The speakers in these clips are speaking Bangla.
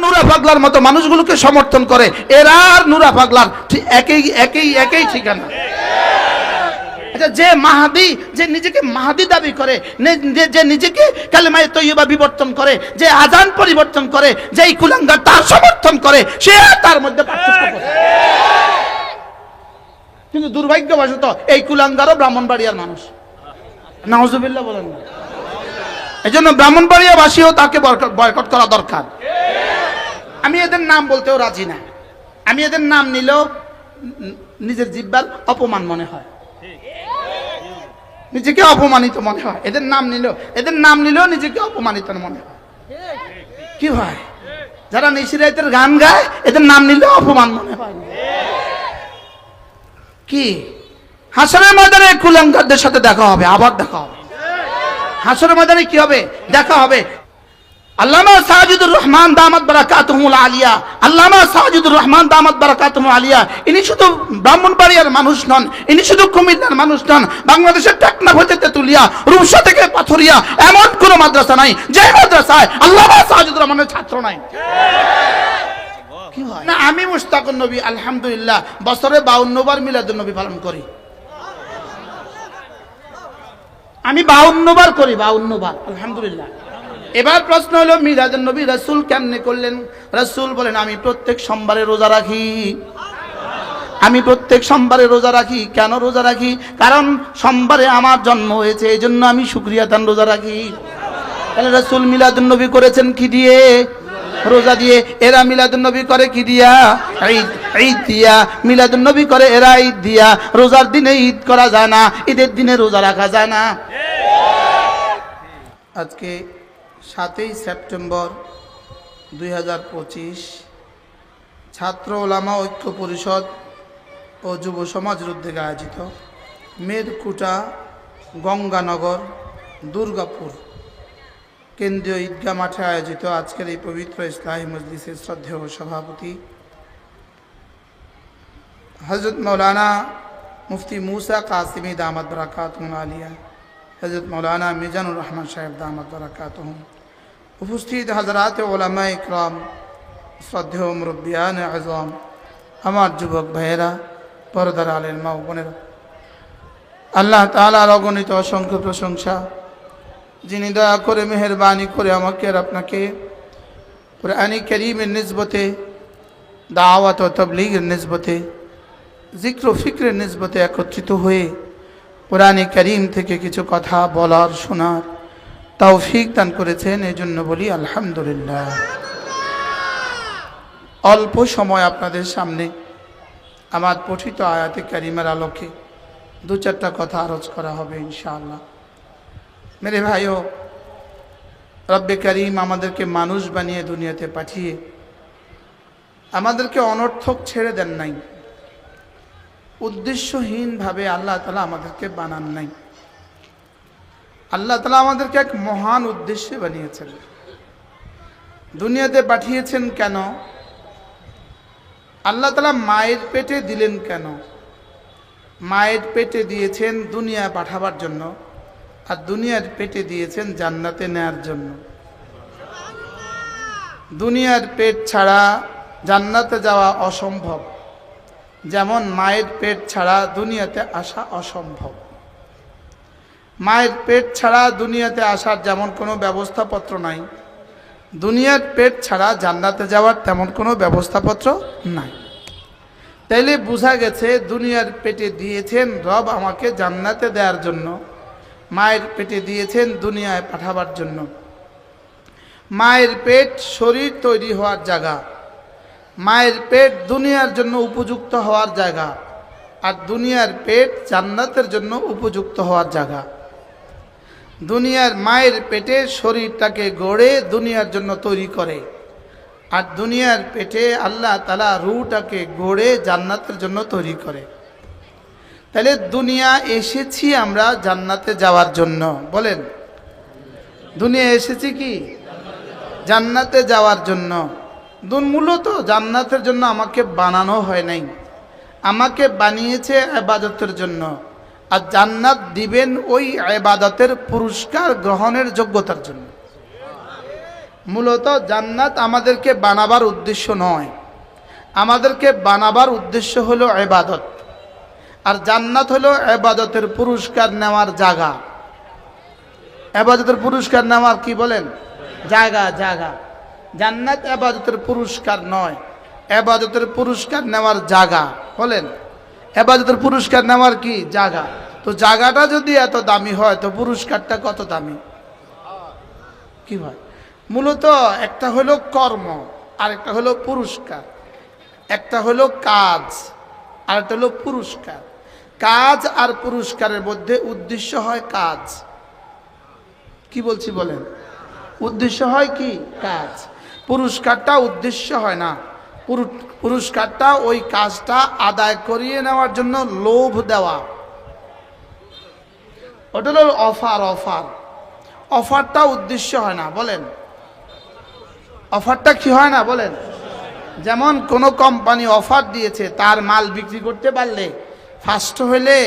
নুরা পাগলার মতো মানুষগুলোকে সমর্থন করে, এরা আর নুরা পাগলার একই ঠিকানা। আচ্ছা, যে মাহাদি, যে নিজেকে মাহাদি দাবি করে, যে নিজেকে কালেমায়ে তয়্যিবা বিবর্তন করে, যে আজান পরিবর্তন করে, যে এই কুলাঙ্গার তার সমর্থন করে, সে তার মধ্যে পার্থক্য করে। কিন্তু দুর্ভাগ্যবশত এই কুলাঙ্গারও ব্রাহ্মণবাড়িয়ার মানুষ। নাউজুবিল্লাহ বলেন না। এই জন্য ব্রাহ্মণবাড়িয়াবাসীও তাকে বয়কট করা দরকার। আমি এদের নাম বলতেও রাজি না। আমি এদের নাম নিলেও নিজের জিহ্বার অপমান মনে হয়, নিজেকে অপমানিত মনে হয়। এদের নাম নিলেও নিজেকে অপমানিত মনে হয়। কি ভাই, যারা নিশিরাইতের গান গায় এদের নাম নিলেও অপমান মনে হয়। কি হাসরের ময়দানে কুলাঙ্গারদের সাথে দেখা হবে, আবার দেখা হবে। হাসরের ময়দানে কি হবে? দেখা হবে। আল্লামা সাজিদুর রহমান দামাত বারাকাতুহুল আলিয়া, আল্লামা সাজিদুর রহমান দামাত বারাকাতুহুল আলিয়া, ইনি শুধু ব্রাহ্মণবাড়িয়ার মানুষ নন, ইনি শুধু কুমিল্লার মানুষ নন। বাংলাদেশের টেকনাফ হতে তেতুলিয়া, রূপসা থেকে পাথরিয়া এমন কোন মাদ্রাসা নাই যে মাদ্রাসায় আল্লামা সাজিদুর রহমানের ছাত্র নাই। কি হয় না, আমি মুশতাকুন নবী আলহামদুলিল্লাহ বছরে 52 বার মিলাদুন নবী পালন করি। আমি 52 বার করি, 52 বার আলহামদুলিল্লাহ। এবার প্রশ্ন হলো মিলাদুন নবী রাসূল কেমনে করলেন? রাসূল বলেন, আমি প্রত্যেক সোমবারে রোজা রাখি। আমি প্রত্যেক সোমবারে রোজা রাখি। কেন রোজা রাখি? কারণ সোমবারে আমার জন্ম হয়েছে, এই জন্য আমি শুকরিয়া দান রোজা রাখি। তাহলে রাসূল মিলাদুন নবী করেছেন কি দিয়ে? রোজা দিয়ে। এরা মিলাদুন নবী করে কি দিয়া? ঈদ দিয়া। মিলাদুন নবী করে এরা ঈদ দিয়া। রোজার দিনে ঈদ করা যায় না, ঈদের দিনে রোজা রাখা যায় না। আজকে 7ই সেপ্টেম্বর 2025 ছাত্র ওলামা ঐক্য পরিষদ ও যুব সমাজের উদ্যোগে আয়োজিত মেদকুটা গঙ্গানগর দুর্গাপুর কেন্দ্রীয় ঈদগাহ মাঠে আয়োজিত আজকের এই পবিত্র ইসলাহি মজলিসের শ্রদ্ধেয় সভাপতি হযরত মৌলানা মুফতি মুসা কাসিমি দামাত বারাকাতুহুল আলিয়া, হযরত মৌলানা মিজানুর রহমান সাহেব দামাত বারাকাতুহুম, উপস্থিত হযরত উলামা ইকরাম, শ্রদ্ধেয় মুরব্বিয়ান আযম, আমার যুবক ভাইয়েরা, পর্দার আলের মা ও বোনেরা, আল্লাহ তাআলার অগণিত অসংখ্য প্রশংসা, যিনি দয়া করে মেহেরবানি করে আমাকে আর আপনাকে কুরআনে কারীমের নিসবতে, দাওয়াত ও তাবলীগের নিসবতে, জিক্র ও ফিক্রের নিসবতে একত্রিত হয়ে কুরআনে কারীম থেকে কিছু কথা বলার শোনার তৌফিক দান করেছেন। এই জন্য বলি আলহামদুলিল্লাহ। অল্প সময় আপনাদের সামনে আমার পঠিত আয়াতে কারিমার আলোকে 2-4টা কথা আরজ করা হবে ইনশাআল্লাহ। মেরে ভাইও, রব্বে কারীম আমাদেরকে মানুষ বানিয়ে দুনিয়াতে পাঠিয়ে আমাদেরকে অনর্থক ছেড়ে দেন নাই। উদ্দেশ্যহীনভাবে আল্লাহ তাআলা আমাদেরকে বানান নাই। আল্লাহ তাআলা আমাদেরকে এক মহান উদ্দেশ্যে বানিয়েছেন, দুনিয়াতে পাঠিয়েছেন। কেন? আল্লাহ তাআলা মায়ের পেটে দিলেন কেন? মায়ের পেটে দিয়েছেন দুনিয়া পাঠাবার জন্য, আর দুনিয়ার পেটে দিয়েছেন জান্নাতে নেয়ার জন্য। দুনিয়ার পেট ছাড়া জান্নাতে যাওয়া অসম্ভব, যেমন মায়ের পেট ছাড়া দুনিয়াতে আসা অসম্ভব। মায়ের পেট ছাড়া দুনিয়াতে আসার যেমন কোনো ব্যবস্থাপত্র নাই, দুনিয়ার পেট ছাড়া জান্নাতে যাওয়ার তেমন কোনো ব্যবস্থাপত্র নাই। তাইলে বোঝা গেছে দুনিয়ার পেটে দিয়েছেন রব আমাকে জান্নাতে দেওয়ার জন্য, মায়ের পেটে দিয়েছেন দুনিয়ায় পাঠাবার জন্য। মায়ের পেট শরীর তৈরি হওয়ার জায়গা, মায়ের পেট দুনিয়ার জন্য উপযুক্ত হওয়ার জায়গা, আর দুনিয়ার পেট জান্নাতের জন্য উপযুক্ত হওয়ার জায়গা। দুনিয়ার মায়ের পেটে শরীরটাকে গড়ে দুনিয়ার জন্য তৈরি করে, আর দুনিয়ার পেটে আল্লাহ তাআলা রূহটাকে গড়ে জান্নাতের জন্য তৈরি করে। তাহলে দুনিয়া এসেছি আমরা জান্নাতে যাওয়ার জন্য। বলেন, দুনিয়া এসেছি কি? জান্নাতে যাওয়ার জন্য। মূলত জান্নাতের জন্য আমাকে বানানো হয় নাই, আমাকে বানিয়েছে ইবাদতের জন্য। আর জান্নাত দিবেন ওই ইবাদতের পুরস্কার গ্রহণের যোগ্যতার জন্য। মূলত জান্নাত আমাদেরকে বানাবার উদ্দেশ্য নয়, আমাদেরকে বানাবার উদ্দেশ্য হলো ইবাদত। আর জান্নাত হলো ইবাদতের পুরস্কার নেওয়ার জায়গা। ইবাদতের পুরস্কার নেওয়ার কি বলেন জায়গা, জায়গা। জান্নাত ইবাদতের পুরস্কার নয়, ইবাদতের পুরস্কার নেওয়ার জায়গা। বলেন ইবাদতের পুরস্কার নেওয়ার কি জায়গা। তো জায়গাটা যদি এত দামি হয় তো পুরস্কারটা কত দামি। কি হয় মূলত একটা হলো কর্ম আর একটা হলো পুরস্কার, একটা হলো কাজ আর একটা হলো পুরস্কার। কাজ আর পুরস্কারের মধ্যে উদ্দেশ্য হয় কাজ। কি বলছি বলেন, উদ্দেশ্য হয় কি কাজ, পুরস্কারটা উদ্দেশ্য হয় না। পুরস্কারটা ওই কাজটা আদায় করিয়ে নেওয়ার জন্য লোভ দেওয়া, ওটা হলো অফার। অফার অফারটা উদ্দেশ্য হয় না। বলেন অফারটা কি হয় না বলেন। যেমন কোনো কোম্পানি অফার দিয়েছে, তার মাল বিক্রি করতে পারলে ফার্স্ট হলে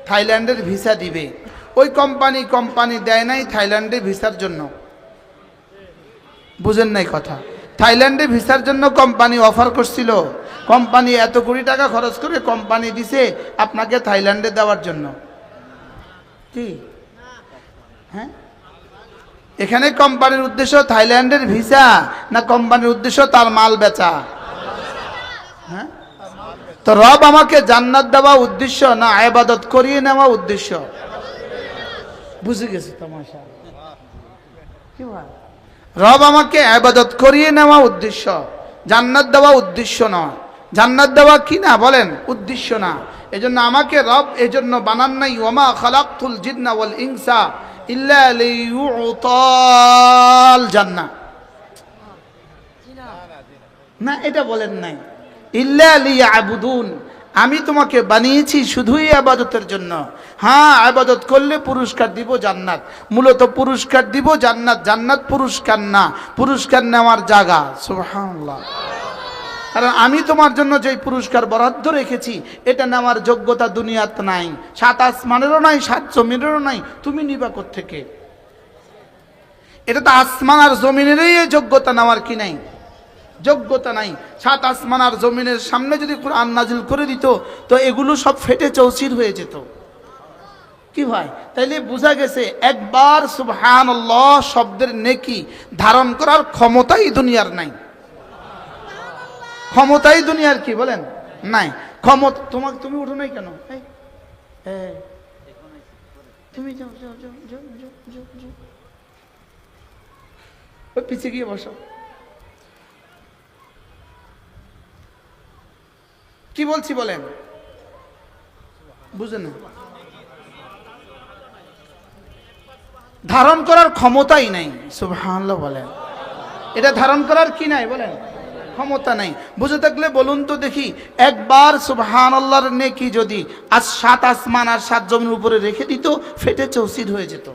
থাইল্যান্ডের ভিসা দিবে। ওই কোম্পানি দেয় নাই থাইল্যান্ডের ভিসার জন্য। বুঝেন নাই কথা। থাইল্যান্ডে ভিসার জন্য কোম্পানি অফার করছিল, কোম্পানি এত কোটি টাকা খরচ করে কোম্পানি দিছে আপনাকে থাইল্যান্ডে দেওয়ার জন্য। কি হ্যাঁ, এখানে কোম্পানির উদ্দেশ্য থাইল্যান্ডের ভিসা না কোম্পানির উদ্দেশ্য তার মাল বেচা? হ্যাঁ, তো রব আমাকে জান্নাত দেওয়া উদ্দেশ্য না ইবাদত করিয়ে নেওয়া উদ্দেশ্য? বুঝে গেছি তামাশা। কি ভাই, রব আমাকে ইবাদত করিয়ে নেওয়া উদ্দেশ্য, জান্নাত দেওয়া উদ্দেশ্য নয়। জান্নাত দেওয়া কি না বলেন উদ্দেশ্য না। এজন্য আমাকে রব এজন্য বানান নাই, ওয়ামা খালাকতুল জিন্না ওয়াল ইনসা ইল্লা লিইউতাল জান্নাহ, না এটা বলেন নাই। ইল্লা লিয়াবুদুন, আমি তোমাকে বানিয়েছি শুধুই ইবাদতের জন্য। হ্যাঁ, ইবাদত করলে পুরস্কার দিব জান্নাত। মূলত পুরস্কার দিব জান্নাত, জান্নাত পুরস্কার না, পুরস্কার নেওয়ার জায়গা। সুবহানাল্লাহ। কারণ আমি তোমার জন্য যে পুরস্কার বরাদ্দ রেখেছি এটা নেওয়ার যোগ্যতা দুনিয়াতে নাই, সাত আসমানেরও নাই, সাত জমিনেরও নাই। তুমি নিবা কোত্থেকে? এটা তো আসমান আর জমিনেরই যোগ্যতা নেওয়ার কি নাই, যোগ্যতা নাই। সাত আসমান আর জমিনের সামনে যদি কোরআন নাজিল করে দিত তো এগুলো সব ফেটে চৌচির হয়ে যেত। কি ভাই, তাইলে বোঝা গেছে একবার সুবহানাল্লাহ শব্দের নেকি ধারণ করার ক্ষমতাই দুনিয়ার নাই। ক্ষমতাই দুনিয়ার কি বলেন নাই। ক্ষমতা তোমাকে, তুমি উঠো নাই কেন? তুমি যাও যাও যাও যাও যাও যাও যাও, ওই পিছিয়ে গিয়ে বসো। কি বলছি বলেন, বুঝেন না? ধারণ করার ক্ষমতাই নাই। সুবহানাল্লাহ বলেন, এটা ধারণ করার কি নাই বলেন, ক্ষমতা নাই। বুঝে থাকলে বলুন তো দেখি, একবার সুবহানাল্লাহর নেকি যদি আজ সাত আসমান আর সাত জমিনের উপরে রেখে দিত ফেটে চৌচির হয়ে যেত।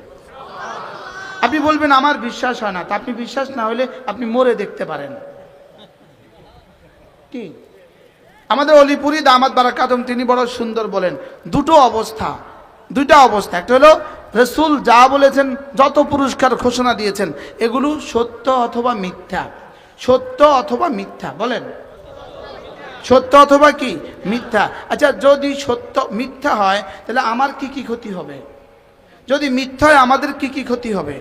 আপনি বলবেন আমার বিশ্বাস হয় না, তা আপনি বিশ্বাস না হলে আপনি মরে দেখতে পারেন। কি আমাদের অলিপুরি দামাত বারাকাতুম তিনি বড় সুন্দর বলেন, দুইটা অবস্থা। একটা হলো রাসূল যা বলেছেন, যত পুরস্কার ঘোষণা দিয়েছেন এগুলো সত্য অথবা মিথ্যা। সত্য অথবা মিথ্যা বলেন, সত্য অথবা কি মিথ্যা। আচ্ছা, যদি সত্য মিথ্যা হয় তাহলে আমার কি কি ক্ষতি হবে? যদি মিথ্যা হয় আমাদের কি কি ক্ষতি হবে?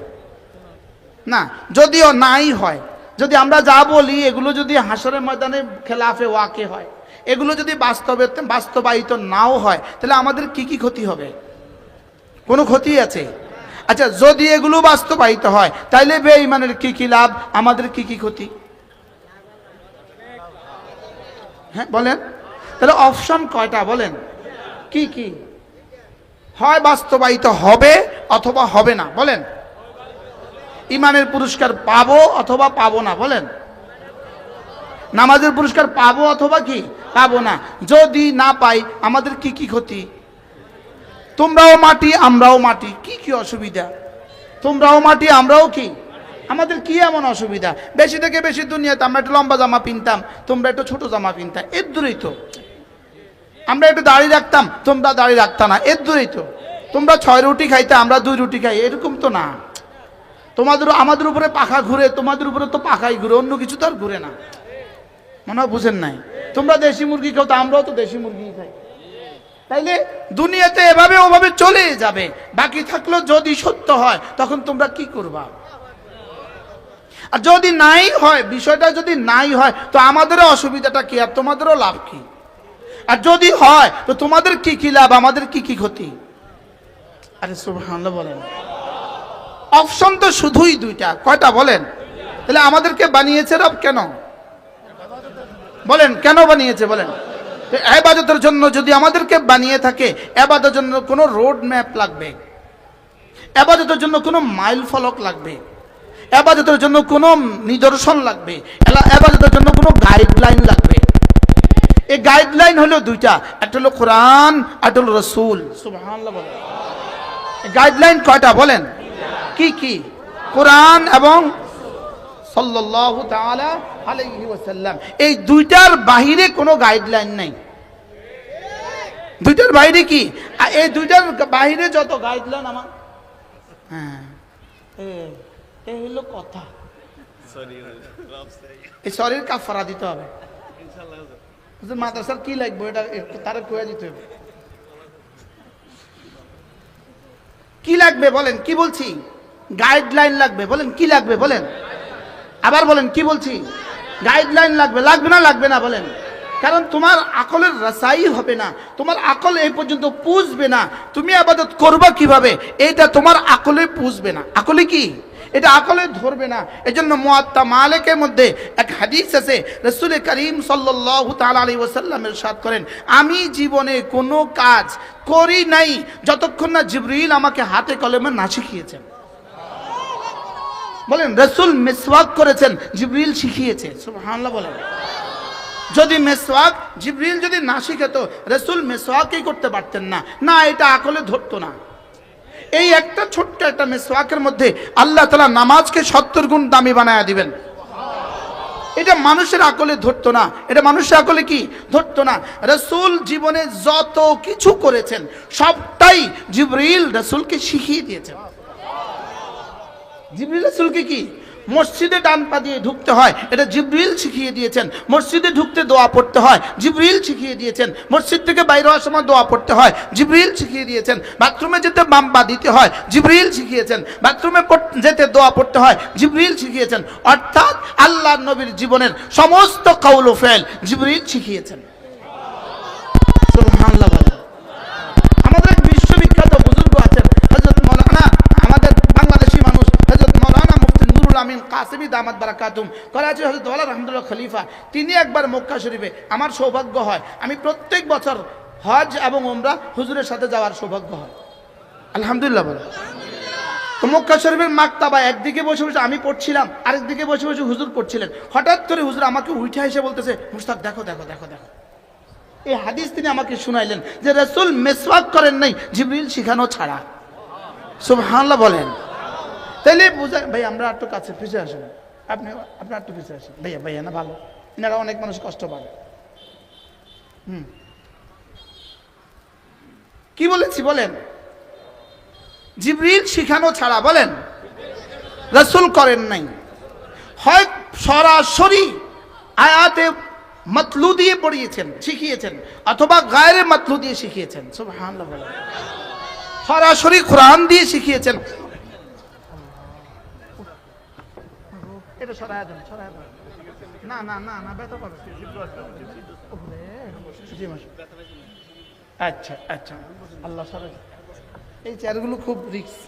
না, যদিও নাই হয়, যদি আমরা যা বলি এগুলো যদি হাসরের ময়দানে খেলাফে ওয়াকে হয়, এগুলো যদি বাস্তবায়িত নাও হয় তাহলে আমাদের কি কি ক্ষতি হবে? কোনো ক্ষতি আছে? আচ্ছা, যদি এগুলো বাস্তবায়িত হয় তাইলে বেঈমানের কি কি লাভ, আমাদের কি কি ক্ষতি? হ্যাঁ বলেন, তাহলে অপশন কয়টা বলেন? কি কি? হয় বাস্তবায়িত হবে অথবা হবে না বলেন। ইমানের পুরস্কার পাবো অথবা পাবো না বলেন। নামাজের পুরস্কার পাবো অথবা কি পাবো না। যদি না পাই আমাদের কি কি ক্ষতি? তোমরাও মাটি আমরাও মাটি, কি কি অসুবিধা? তোমরাও মাটি আমরাও কি, আমাদের কি এমন অসুবিধা? বেশি থেকে বেশি দুনিয়াতে আমরা একটু লম্বা জামা পিনতাম, তোমরা একটু ছোট জামা পিনতাম, এর দূরেই তো। আমরা একটু দাড়ি রাখতাম, তোমরা দাড়ি রাখতা না, এর দূরেই তো। তোমরা 6 রুটি খাইতে আমরা 2 রুটি খাই, এরকম তো না। আমাদের উপরে পাখা ঘুরে, তোমাদের উপরে তো পাখাই ঘুরে, অন্য কিছু তো আর ঘুরে না। মনে হয় বুঝেন নাই। তোমরা দেশি মুরগি খাও, তো আমরাও তো দেশি মুরগি খাই। তাইলে দুনিয়াতে এভাবে ওভাবে চলে যাবে। বাকি থাকলো যদি সত্য হয়, তখন তোমরা কি করবা? আর যদি নাই হয়, বিষয়টা যদি নাই হয়, তো আমাদেরও অসুবিধাটা কি আর তোমাদেরও লাভ কি? আর যদি হয়, তো তোমাদের কি কি লাভ, আমাদের কি কি ক্ষতি? আরে সুবহানাল্লাহ বলেন। অপশন তো শুধুই দুইটা। কয়টা বলেন? তাহলে আমাদেরকে বানিয়েছে রব কেন? বলেন কেন বানিয়েছে? বলেন। ইবাদতের জন্য যদি আমাদেরকে বানিয়ে থাকে, ইবাদতের জন্য কোনো রোড ম্যাপ লাগবে, ইবাদতের জন্য কোনো মাইল ফলক লাগবে, ইবাদতের জন্য কোনো নিদর্শন লাগবে, ইবাদতের জন্য কোনো গাইডলাইন লাগবে। এই গাইডলাইন হলো দুইটা, একটা হলো কোরআন, একটা হলো রাসূল। সুবহানাল্লাহ বলেন। গাইডলাইন কয়টা বলেন? কি কি? কোরআন এবং সাল্লাল্লাহু তাআলা আলাইহি ওয়াসাল্লাম। এই দুইটার বাইরে কোনো গাইডলাইন নাই। দুইটার বাইরে কি? এই দুইটার বাইরে যত গাইডলাইন আমার, হ্যাঁ এই হলো কথা। এই শরীর কাফারা দিতে হবে। মাদ্রাসার কি লাগবে এটা তারা কয়ে দিতে হবে। কি লাগবে বলেন? কি বলছি? গাইডলাইন লাগবে। বলেন কি লাগবে? বলেন আবার বলেন। কি বলছি? গাইডলাইন লাগবে। লাগবে না? লাগবে না বলেন। কারণ তোমার আকলের রাসাই হবে না, তোমার আকল এই পর্যন্ত পুষবে না, তুমি ইবাদত করবা কিভাবে এটা তোমার আকলে পুষবে না। আকলে কি? এটা আকলে ধরবে না। এজন্য মুয়াত্তা মালিকের মধ্যে এক হাদিস আছে, রাসূল করিম সাল্লাল্লাহু তাআলা আলাইহি ওয়াসাল্লাম ইরশাদ করেন, আমি জীবনে কোনো কাজ করি নাই যতক্ষণ না জিবরিল আমাকে হাতে কলমে না শিখিয়েছেন। বলেন রাসূল মিসওয়াক করেছেন, জিবরিল শিখিয়েছে। সুবহানাল্লাহ বলেন। যদি মিসওয়াক জিবরিল যদি না শিখাতো, রাসূল মিসওয়াকই করতে পারতেন না। না, এটা আকলে ধরতো না। এই একটা ছোট্ট একটা মিসওয়াকের মধ্যে আল্লাহ তাআলা নামাজকে 70 গুণ দামি বানায়া দিবেন। এটা মানুষের আকলে ধরতো না। এটা মানুষের আকলে কি ধরতো না। রাসূল জীবনে যত কিছু করেছেন সবটাই জিবরিল রাসূলকে শিখিয়ে দিয়েছেন। জিবরিল রাসূলকে কি? মসজিদে ডান পা দিয়ে ঢুকতে হয়, এটা জিবরিল শিখিয়ে দিয়েছেন। মসজিদে ঢুকতে দোয়া পড়তে হয়, জিবরিল শিখিয়ে দিয়েছেন। মসজিদ থেকে বাইরে হওয়ার সময় দোয়া পড়তে হয়, জিবরিল শিখিয়ে দিয়েছেন। বাথরুমে যেতে বাম পা দিতে হয়, জিবরিল শিখিয়েছেন। বাথরুমে যেতে দোয়া পড়তে হয়, জিবরিল শিখিয়েছেন। অর্থাৎ আল্লাহর নবীর জীবনের সমস্ত কওল ও ফেল জিবরিল শিখিয়েছেন। সুবহানাল্লাহ বলেন। আমাদের এক বিশ্ববিখ্যাত বুজুর্গ আছেন, হযরত মাওলানা, আমাদের বাংলাদেশি মানুষ, হযরত মাওলানা মুফতি নুরুল আমিন কাসেমি দামাত বারাকাতুম, করাচি হযরত ওয়ালা রাহমাতুল্লাহ খলিফা। তিনি একবার মক্কা শরীফে, আমার সৌভাগ্য হয়, আমি প্রত্যেক বছর হজ এবং উমরা হুজুরের সাথে যাওয়ার সৌভাগ্য হয়। আলহামদুলিল্লাহ বলে। তো মক্কা শরীফের মাকতাবা একদিকে বসে বসে আমি পড়ছিলাম, আরেকদিকে বসে বসে হুজুর পড়ছিলেন। হঠাৎ করে হুজুর আমাকে উঠে এসে বলতেছে, মুশতাক দেখো দেখো দেখো দেখো। এই হাদিস তিনি আমাকে শুনাইলেন যে রাসূল মিসওয়াক করেন নাই জিবরিল শিখানো ছাড়া। সুবহানাল্লাহ বলেন। তাইলে বুঝা ভাই, আমরা একটু কাছে পিছিয়ে আসেন, আপনি একটু পিছিয়ে আসেন। ভাইয়া না ভালো, এনারা অনেক মানুষ কষ্ট পাবে। কি বলেছি বলেন? জিবরিল শিখানো ছাড়া বলেন রাসূল করেন নাই। হয় সরাসরি আয়াতে মাতলু দিয়ে পড়িয়েছেন, শিখিয়েছেন, অথবা গায়রে মাতলু দিয়ে শিখিয়েছেন। সুবহানাল্লাহ বলেন। সরাসরি কোরআন দিয়ে শিখিয়েছেন। এটা সরায়া দেন, সরায়া দেন। না না না না, ব্যথা পাবে। আচ্ছা আচ্ছা, আল্লাহ সরাই। এই চেয়ারগুলো খুব রিস্ক।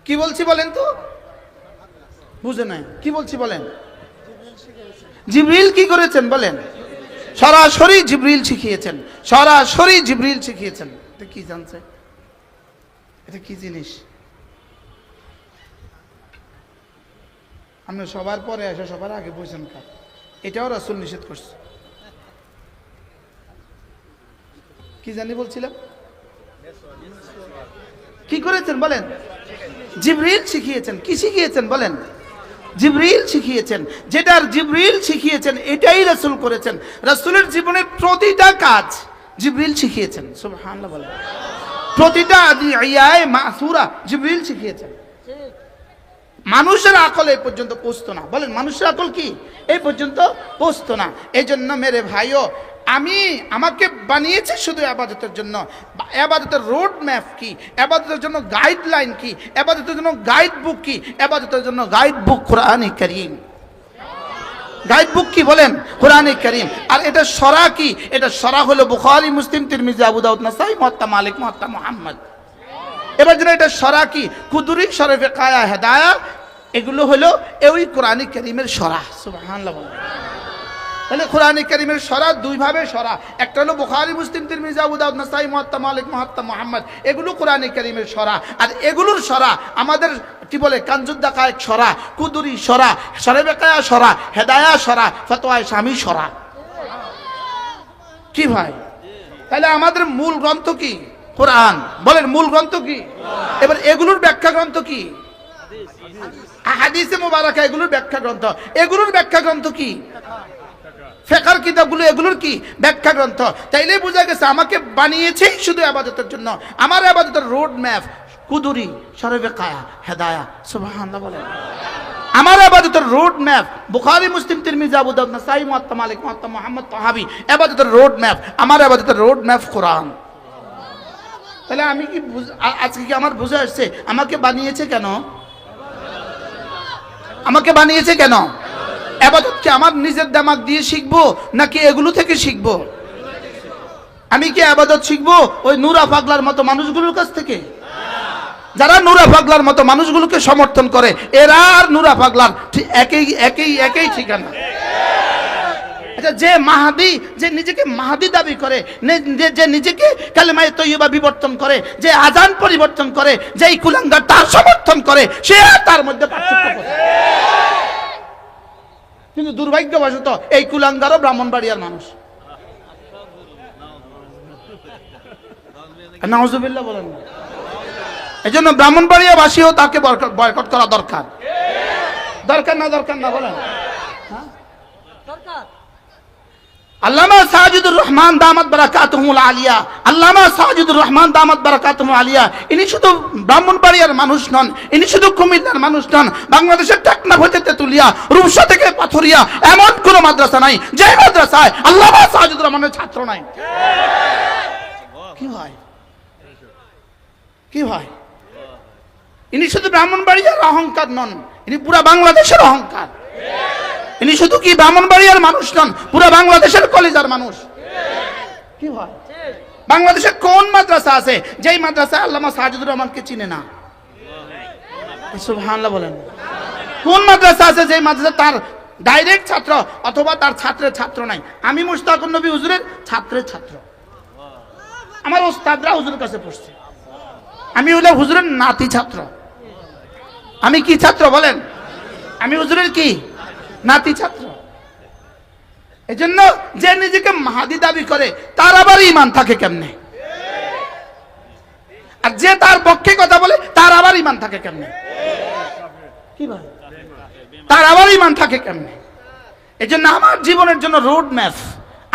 কি বলছি বলেন তো? বুঝে নাই কি বলছি বলেন? জিবরিল কি করেছেন বলেন? সরাসরি জিবরিল শিখিয়েছেন, সরাসরি জিবরিল শিখিয়েছেন। এটা কি জানছে? এটা কি জিনিস? আপনি সবার পরে আসে সবার আগে বসেন কার? এটাও রাসূল নিষেধ করছে। কি জানি বলছিলাম? কি করেছেন বলেন? জিবরিল শিখিয়েছেন। কি শিখিয়েছেন বলেন? জিবরিল শিখিয়েছেন। যেটার জিবরিল শিখিয়েছেন এটাই রাসূল করেছেন। রাসূলের জীবনের প্রতিটা কাজ জিবরিল শিখিয়েছেন। সুবহানাল্লাহ বলেন। প্রতিটা আদিয়ায়ে মাসুরা জিবরিল শিখিয়েছেন। মানুষের আকল এই পর্যন্ত পৌঁছতো না। বলেন মানুষের আকল কি এই পর্যন্ত পৌঁছতো না। এই জন্য মেরে ভাইও, আমাকে বানিয়েছে শুধু ইবাদতের জন্য। ইবাদতের রোড ম্যাপ কি, ইবাদতের জন্য গাইডলাইন কি, ইবাদতের জন্য গাইড বুক কি? ইবাদতের জন্য গাইড বুক কোরআনে কারীম। গাইড বুক কি বলেন? কোরআনে কারীম। আর এটা শরা কি? এটা শরা হলো বুখারী, মুসলিম, তিরমিজি, আবু দাউদ, নাসাই, মুওয়াত্তা মালিক, মুওয়াত্তা মুহাম্মদ। এবার যেন এটা শরা কি? কুদুরি, শরফে কায়া, হেদায়া, এগুলো হলো এই কোরআনে কারীমের শরা। সুবহানাল্লাহ। তাহলে কোরআনে কারীমের শরা দুই ভাবে শরা। একটা হলো বুখারী, মুসলিম, তিরমিজি, আবু দাউদ, নাসাই, মুওয়াত্তা মালিক, মুওয়াত্তা মুহাম্মদ, এগুলো কোরআনে কারীমের শরা। আর এগুলোর শরা আমাদের কি বলে? কানজুদ দাকায়েক শরা, কুদুরি শরা, শরফে কায়া শরা, হেদায়া শরা, ফতোয়ায়ে শামী শরা। কি ভাই? তাহলে আমাদের মূল গ্রন্থ কি? কোরআন। বলেন মূল গ্রন্থ কি? এবার এগুলোর ব্যাখ্যা গ্রন্থ কি? হাদিসে মুবারাকা, এগুলোর ব্যাখ্যা গ্রন্থ। এগুলোর ব্যাখ্যা গ্রন্থ কি? ফিকহের কিতাবগুলো, এগুলোর কি? ব্যাখ্যা গ্রন্থ। তাইলে বোঝা গেছে আমাকে বানিয়েছেই শুধু ইবাদতের জন্য। আমার ইবাদতের রোড ম্যাপ কুদুরি, শরফে কায়া, হেদায়া। সুবহানাল্লাহ বলেন। আমার ইবাদতের রোড ম্যাপ বুখারী, মুসলিম, তিরমিজি, আবু দাউদ, নাসাই, মুওয়াত্তা মালিক, মুওয়াত্তা মুহাম্মদ, তাহাবি, ইবাদতের রোড ম্যাপ। আমার ইবাদতের রোড ম্যাপ কোরআন। তাহলে আমি কি আজকে কি আমার বুঝে আসছে আমাকে বানিয়েছে কেন? আমাকে বানিয়েছে কেন? ইবাদত কি আমার নিজের দিমাগ দিয়ে শিখবো নাকি এগুলো থেকে শিখবো? আমি কি ইবাদত শিখবো ওই নূরা পাগলার মতো মানুষগুলোর কাছ থেকে? যারা নূরা পাগলার মতো মানুষগুলোকে সমর্থন করে, এরা আর নূরা পাগলার একই ঠিকানা। আচ্ছা, যে মাহাদি, যে নিজেকে মাহাদি দাবি করে, যে নিজেকে কালেমায়ে তয়্যিবা বিবর্তন করে, যে আজান পরিবর্তন করে, যেই কুলাঙ্গার তার সমর্থন করে, সে তার মধ্যে পার্থক্য করে। কিন্তু দুর্ভাগ্যবশত এই কুলাঙ্গারও ব্রাহ্মণবাড়িয়ার মানুষ। নাউজুবিল্লাহ বলেন না। এই জন্য ব্রাহ্মণবাড়িয়াবাসীও তাকে বয়কট করা দরকার। দরকার না বলেন? আল্লামা সাজিদুর রহমান দামাত বারাকাতুহুল আলিয়া, আল্লামা সাজিদুর রহমান দামাত বারাকাতুহুল আলিয়া, ইনি শুধু ব্রাহ্মণবাড়িয়ার মানুষ নন, ইনি শুধু কুমিল্লার মানুষ নন। বাংলাদেশের টেকনাফ হতে তেতুলিয়া, রূপসা থেকে পাথরিয়া এমন কোন মাদ্রাসা নাই যে মাদ্রাসায় আল্লামা সাজিদুর রহমানের ছাত্র নাই। কি ভাই? ইনি শুধু ব্রাহ্মণবাড়িয়ার অহংকার নন, ইনি পুরা বাংলাদেশের অহংকার। ইনি শুধু কি ব্রাহ্মণবাড়িয়ার মানুষ নন, পুরা বাংলাদেশের কলিজার মানুষ। কি হয়? বাংলাদেশে কোন মাদ্রাসা আছে যেই মাদ্রাসা আল্লামা সাজিদুর রহমানকে চিনে না? সুবহানাল্লাহ বলেন। কোন মাদ্রাসা আছে যেই মাদ্রাসা তার ডাইরেক্ট ছাত্র অথবা তার ছাত্রের ছাত্র নাই? আমি মুশতাকুন নবী হুজুরের ছাত্রের ছাত্র। আমার ওস্তাদরা হুজুরের কাছে পড়ছে। আমি হলো হুজুরের নাতি ছাত্র। আমি কি ছাত্র বলেন? আমি হুজুরের কি নাতি ছাত্র। এজন্য যে নিজেকে মাহাদি দাবি করে তার আবার ঈমান থাকে কেমনে? আর যে তার পক্ষে কথা বলে তার আবার ঈমান থাকে কেমনে? কি ভাই? তার আবার ঈমান থাকে কেমনে? এজন্য আমার জীবনের জন্য রোড ম্যাপ,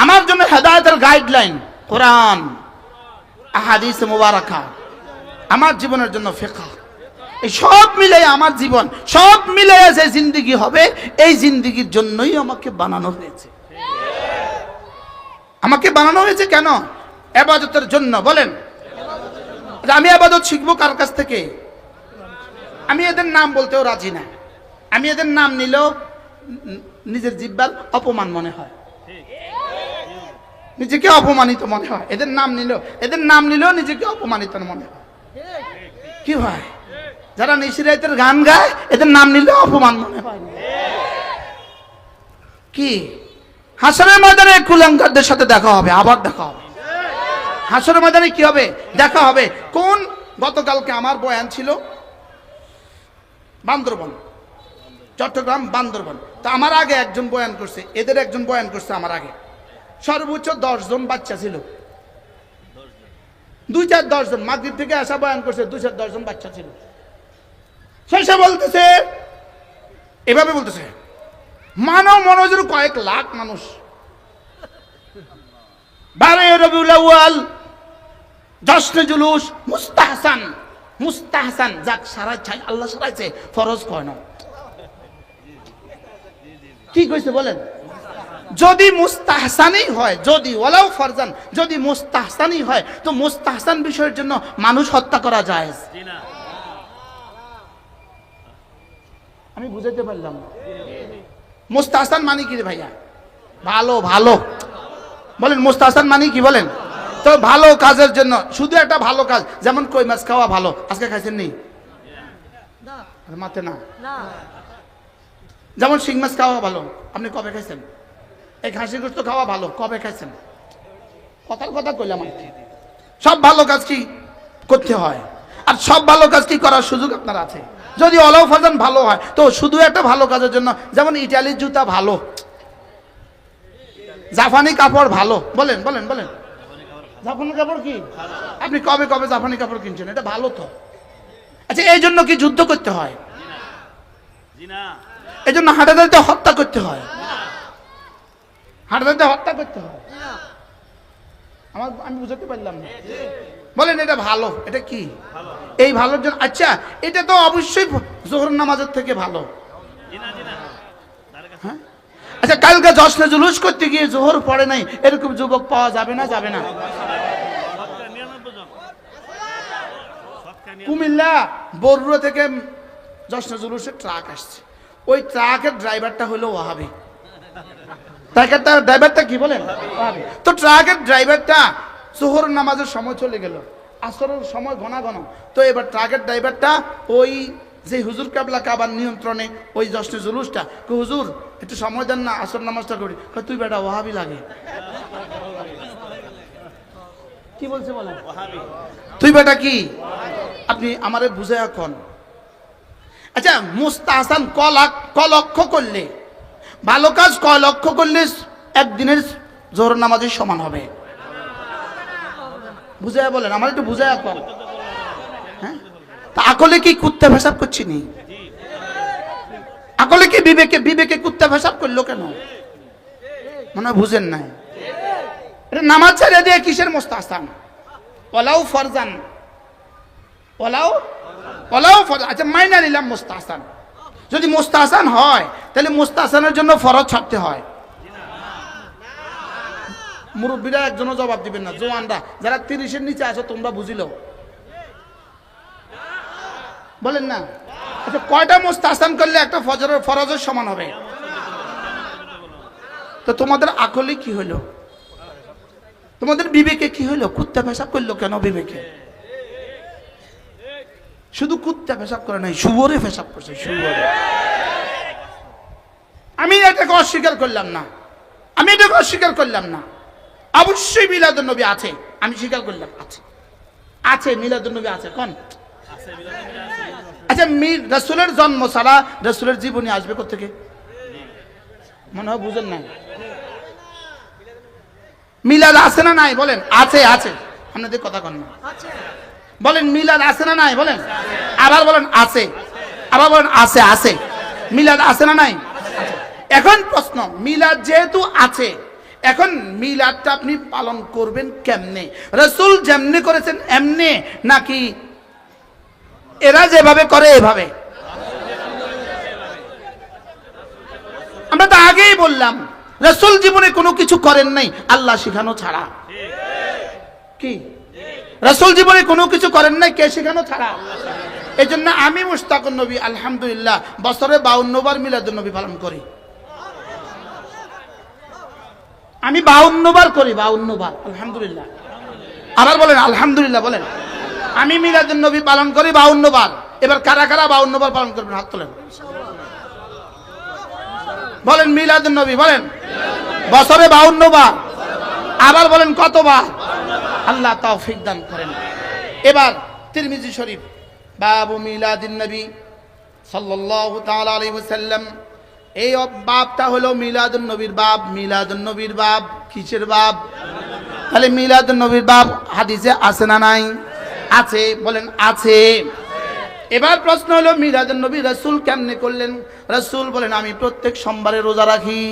আমার জন্য হেদায়েতের গাইডলাইন কোরআন, আহাদিস মুবারাকা, আমার জীবনের জন্য ফিকহ। এই সব মিলাই আমার জীবন, সব মিলাই যে জিন্দেগি হবে, এই জিন্দেগির জন্যই আমাকে বানানো হয়েছে। আমাকে বানানো হয়েছে কেন? ইবাদতের জন্য। বলেন আমি ইবাদত শিখবো কার কাছ থেকে? আমি এদের নাম বলতেও রাজি না। আমি এদের নাম নিলেও নিজের জিহ্বার অপমান মনে হয়, নিজেকে অপমানিত মনে হয়। এদের নাম নিলেও নিজেকে অপমানিত মনে হয়। কি ভাই? যারা নিশিরাতের গান গায় এদের নাম নিলেও অপমান মনে হয়। কি হাসরের ময়দানে কুলাঙ্গারদের সাথে দেখা হবে, আবার দেখা হবে। হাসরের ময়দানে কি হবে? দেখা হবে। কোন গতকালকে আমার বয়ান ছিল বান্দরবন, চট্টগ্রাম বান্দরবন। তো আমার আগে একজন বয়ান করছে, এদের একজন বয়ান করছে আমার আগে। সর্বোচ্চ 10 জন বাচ্চা ছিল, 2-4-10 জন। মাগরিব থেকে আসা বয়ান করছে, 2-4-10 জন বাচ্চা ছিল। সে বলতেছে, এভাবে বলতেছে, মানব মনোজের কয়েক লাখ মানুষ 12 রবিউল আউয়াল জশ্নে জুলুস মুস্তাহসান, মুস্তাহসান যাক সারাই আল্লাহ সারাইছে, ফরজ কয় না। কি কইছে বলেন? যদি মুস্তাহসানই হয়, যদি ওয়ালাউ ফরজান, যদি মুস্তাহসানই হয়, তো মুস্তাহসান বিষয়ের জন্য মানুষ হত্যা করা যায়। আমি বুঝাইতে পারলাম না। মুস্তাহসান মানে কি রে ভাইয়া? ভালো ভালো বলেন। মুস্তাহসান মানে কি বলেন? তো ভালো কাজের জন্য, শুধু একটা ভালো কাজ, যেমন কই মাছ খাওয়া ভালো, আজকে খাইছেন নি? মাতে না। যেমন শিং মাছ খাওয়া ভালো, আপনি কবে খাইছেন? এই খাসি গোস্ত খাওয়া ভালো, কবে খাইছেন? কথার কথা কইলাম। সব ভালো কাজ কি করতে হয়, আর সব ভালো কাজ কি করার সুযোগ আপনার আছে। যদি ওয়ালাউ ফরজান ভালো হয়, তো শুধু একটা ভালো কাজের জন্য, যেমন ইটালির জুতা ভালো, জাপানি কাপড় ভালো, বলেন বলেন বলেন। জাপানি কাপড় কি? আপনি কবে কবে জাপানি কাপড় কিনছেন? এটা ভালো তো। আচ্ছা, এই জন্য কি যুদ্ধ করতে হয়? এই জন্য হাঁটাদারিতে হত্যা করতে হয়? হাঁটাদারিতে হত্যা করতে হয়? আমি বুঝাতে পারলাম না। বলেন এটা ভালো, এটা কি এই ভালোর জন্য? আচ্ছা, এটা তো অবশ্যই জোহর নামাজের থেকে ভালো। হ্যাঁ, আচ্ছা, কালকে জশ্নে জুলুস করতে গিয়ে জোহর পড়ে নাই, এরকম যুবক পাওয়া যাবে না? যাবে না? কুমিল্লা বরুড়া থেকে জশ্নে জুলুসের ট্রাক আসছে, ওই ট্রাকের ড্রাইভারটা হলো ওয়াহাবি। ট্রাকের ড্রাইভারটা কি বলেন? ওয়াহাবি। তো ট্রাকের ড্রাইভারটা জোহর নামাজের সময় চলে গেল, আসরের সময় ঘন ঘন। তো এবার ট্রাকের ড্রাইভারটা ওই যে হুজুর কাবলা কাবার নিয়ন্ত্রণে ওই জশ্নে জুলুসটা, হুজুর একটু সময় দেন না, আসর নামাজটা করি। তুই বেটা ওয়াহাবি লাগে। কি বলছে বলেন? তুই বেটা কি? আপনি আমারে বুঝে এখন। আচ্ছা, মুস্তাহসান ক লক্ষ করলে, ভালো কাজ ক লক্ষ করলে একদিনের জোহর নামাজের সমান হবে? বুঝায় বলেন, আমার একটু বুঝায় এখন। হ্যাঁ, তা আকলে কি কুত্তা পেশাব করছি নি? আকলে কি বিবেকে কুত্তা পেশাব করলো কেন? মনে হয় বুঝেন নাই। এটা নামাজ ছেড়ে দিয়ে কিসের মুস্তাহসান? ওয়ালাউ ফরজান, ওয়ালাউ ফরজান। আচ্ছা, মাইনা নিলাম মুস্তাহসান। যদি মুস্তাহসান হয়, তাহলে মুস্তাহসানের জন্য ফরজ ছাড়তে হয়। মুরব্বীরা একজনও জবাব দিবেন না, জওয়ানরা যারা 30-এর নিচে আছো তোমরা বুঝিলো, বলেন না। আচ্ছা, কয়টা মুস্তাহসান করলে একটা ফরজের সমান হবে? তো তোমাদের আকলে কি হলো? তোমাদের বিবেকে কি হলো? কুত্তা পেশাব করলো কেন বিবেকে? শুধু কুত্তা পেশাব করে নাই, শুয়োরে পেশাব করছে, শুয়োরে। আমি এটাকে অস্বীকার করলাম না, আমি এটাকে অস্বীকার করলাম না। অবশ্যই মিলাদুন নবী আছে, আমি স্বীকার করলাম, আছে, আছে মিলাদুন নবী আছে। কোন? আচ্ছা, রাসূলের জন্ম ছাড়া রাসূলের জীবনী আসবে কোত্থেকে? মনে হয় বুঝেন নাই। মিলাদ আছে না নাই? বলেন আছে। আছে, আপনাদের কথা কন না। বলেন মিলাদ আছে না নাই? বলেন। আবার বলেন আছে। আবার বলেন আছে। আছে, মিলাদ আছে না নাই? এখন প্রশ্ন, মিলাদ যেহেতু আছে, এখন মিলাদটা আপনি পালন করবেন কেমনে? রাসূল যেমনি করেছেন এমনি, নাকি এরা যেভাবে করে এভাবে? আমরা তো আগেই বললাম, রাসূল জীবনে কোনো কিছু করেন নাই আল্লাহ শিখানো ছাড়া। কি? রাসূল জীবনে কোনো কিছু করেন নাই কে শিখানো ছাড়া? এই জন্য আমি মুশতাকুন নবী আলহামদুলিল্লাহ বছরে 52 বার মিলাদুন নবী পালন করি। আমি 52 বার করি, 52 বার আলহামদুলিল্লাহ। আবার বলেন আলহামদুলিল্লাহ। বলেন, আমি মিলাদুন নবী পালন করি 52 বার। এবার কারা কারা 52 বার পালন করবেন? হাত তোলেন। বলেন মিলাদুন নবী, বলেন বছরে 52 বার। আবার বলেন কতবার? আল্লাহ তৌফিক দান করেন। এবার তিরমিজি শরীফ, বাবু মিলাদিন নবী সাল্লাল্লাহু তাআলা আলাইহি ওয়াসাল্লাম, এই বাবটা হলো মিলাদুন নবীর বাব। মিলাদুন নবীর বাব কিসের বাব? তাহলে মিলাদুন নবীর বাব হাদিসে আছে না নাই? আছে, বলেন আছে। এবার প্রশ্ন হলো মিলাদুন নবী রাসূল কেমনে করলেন? রাসূল বলেন, আমি প্রত্যেক সোমবারে রোজা রাখি,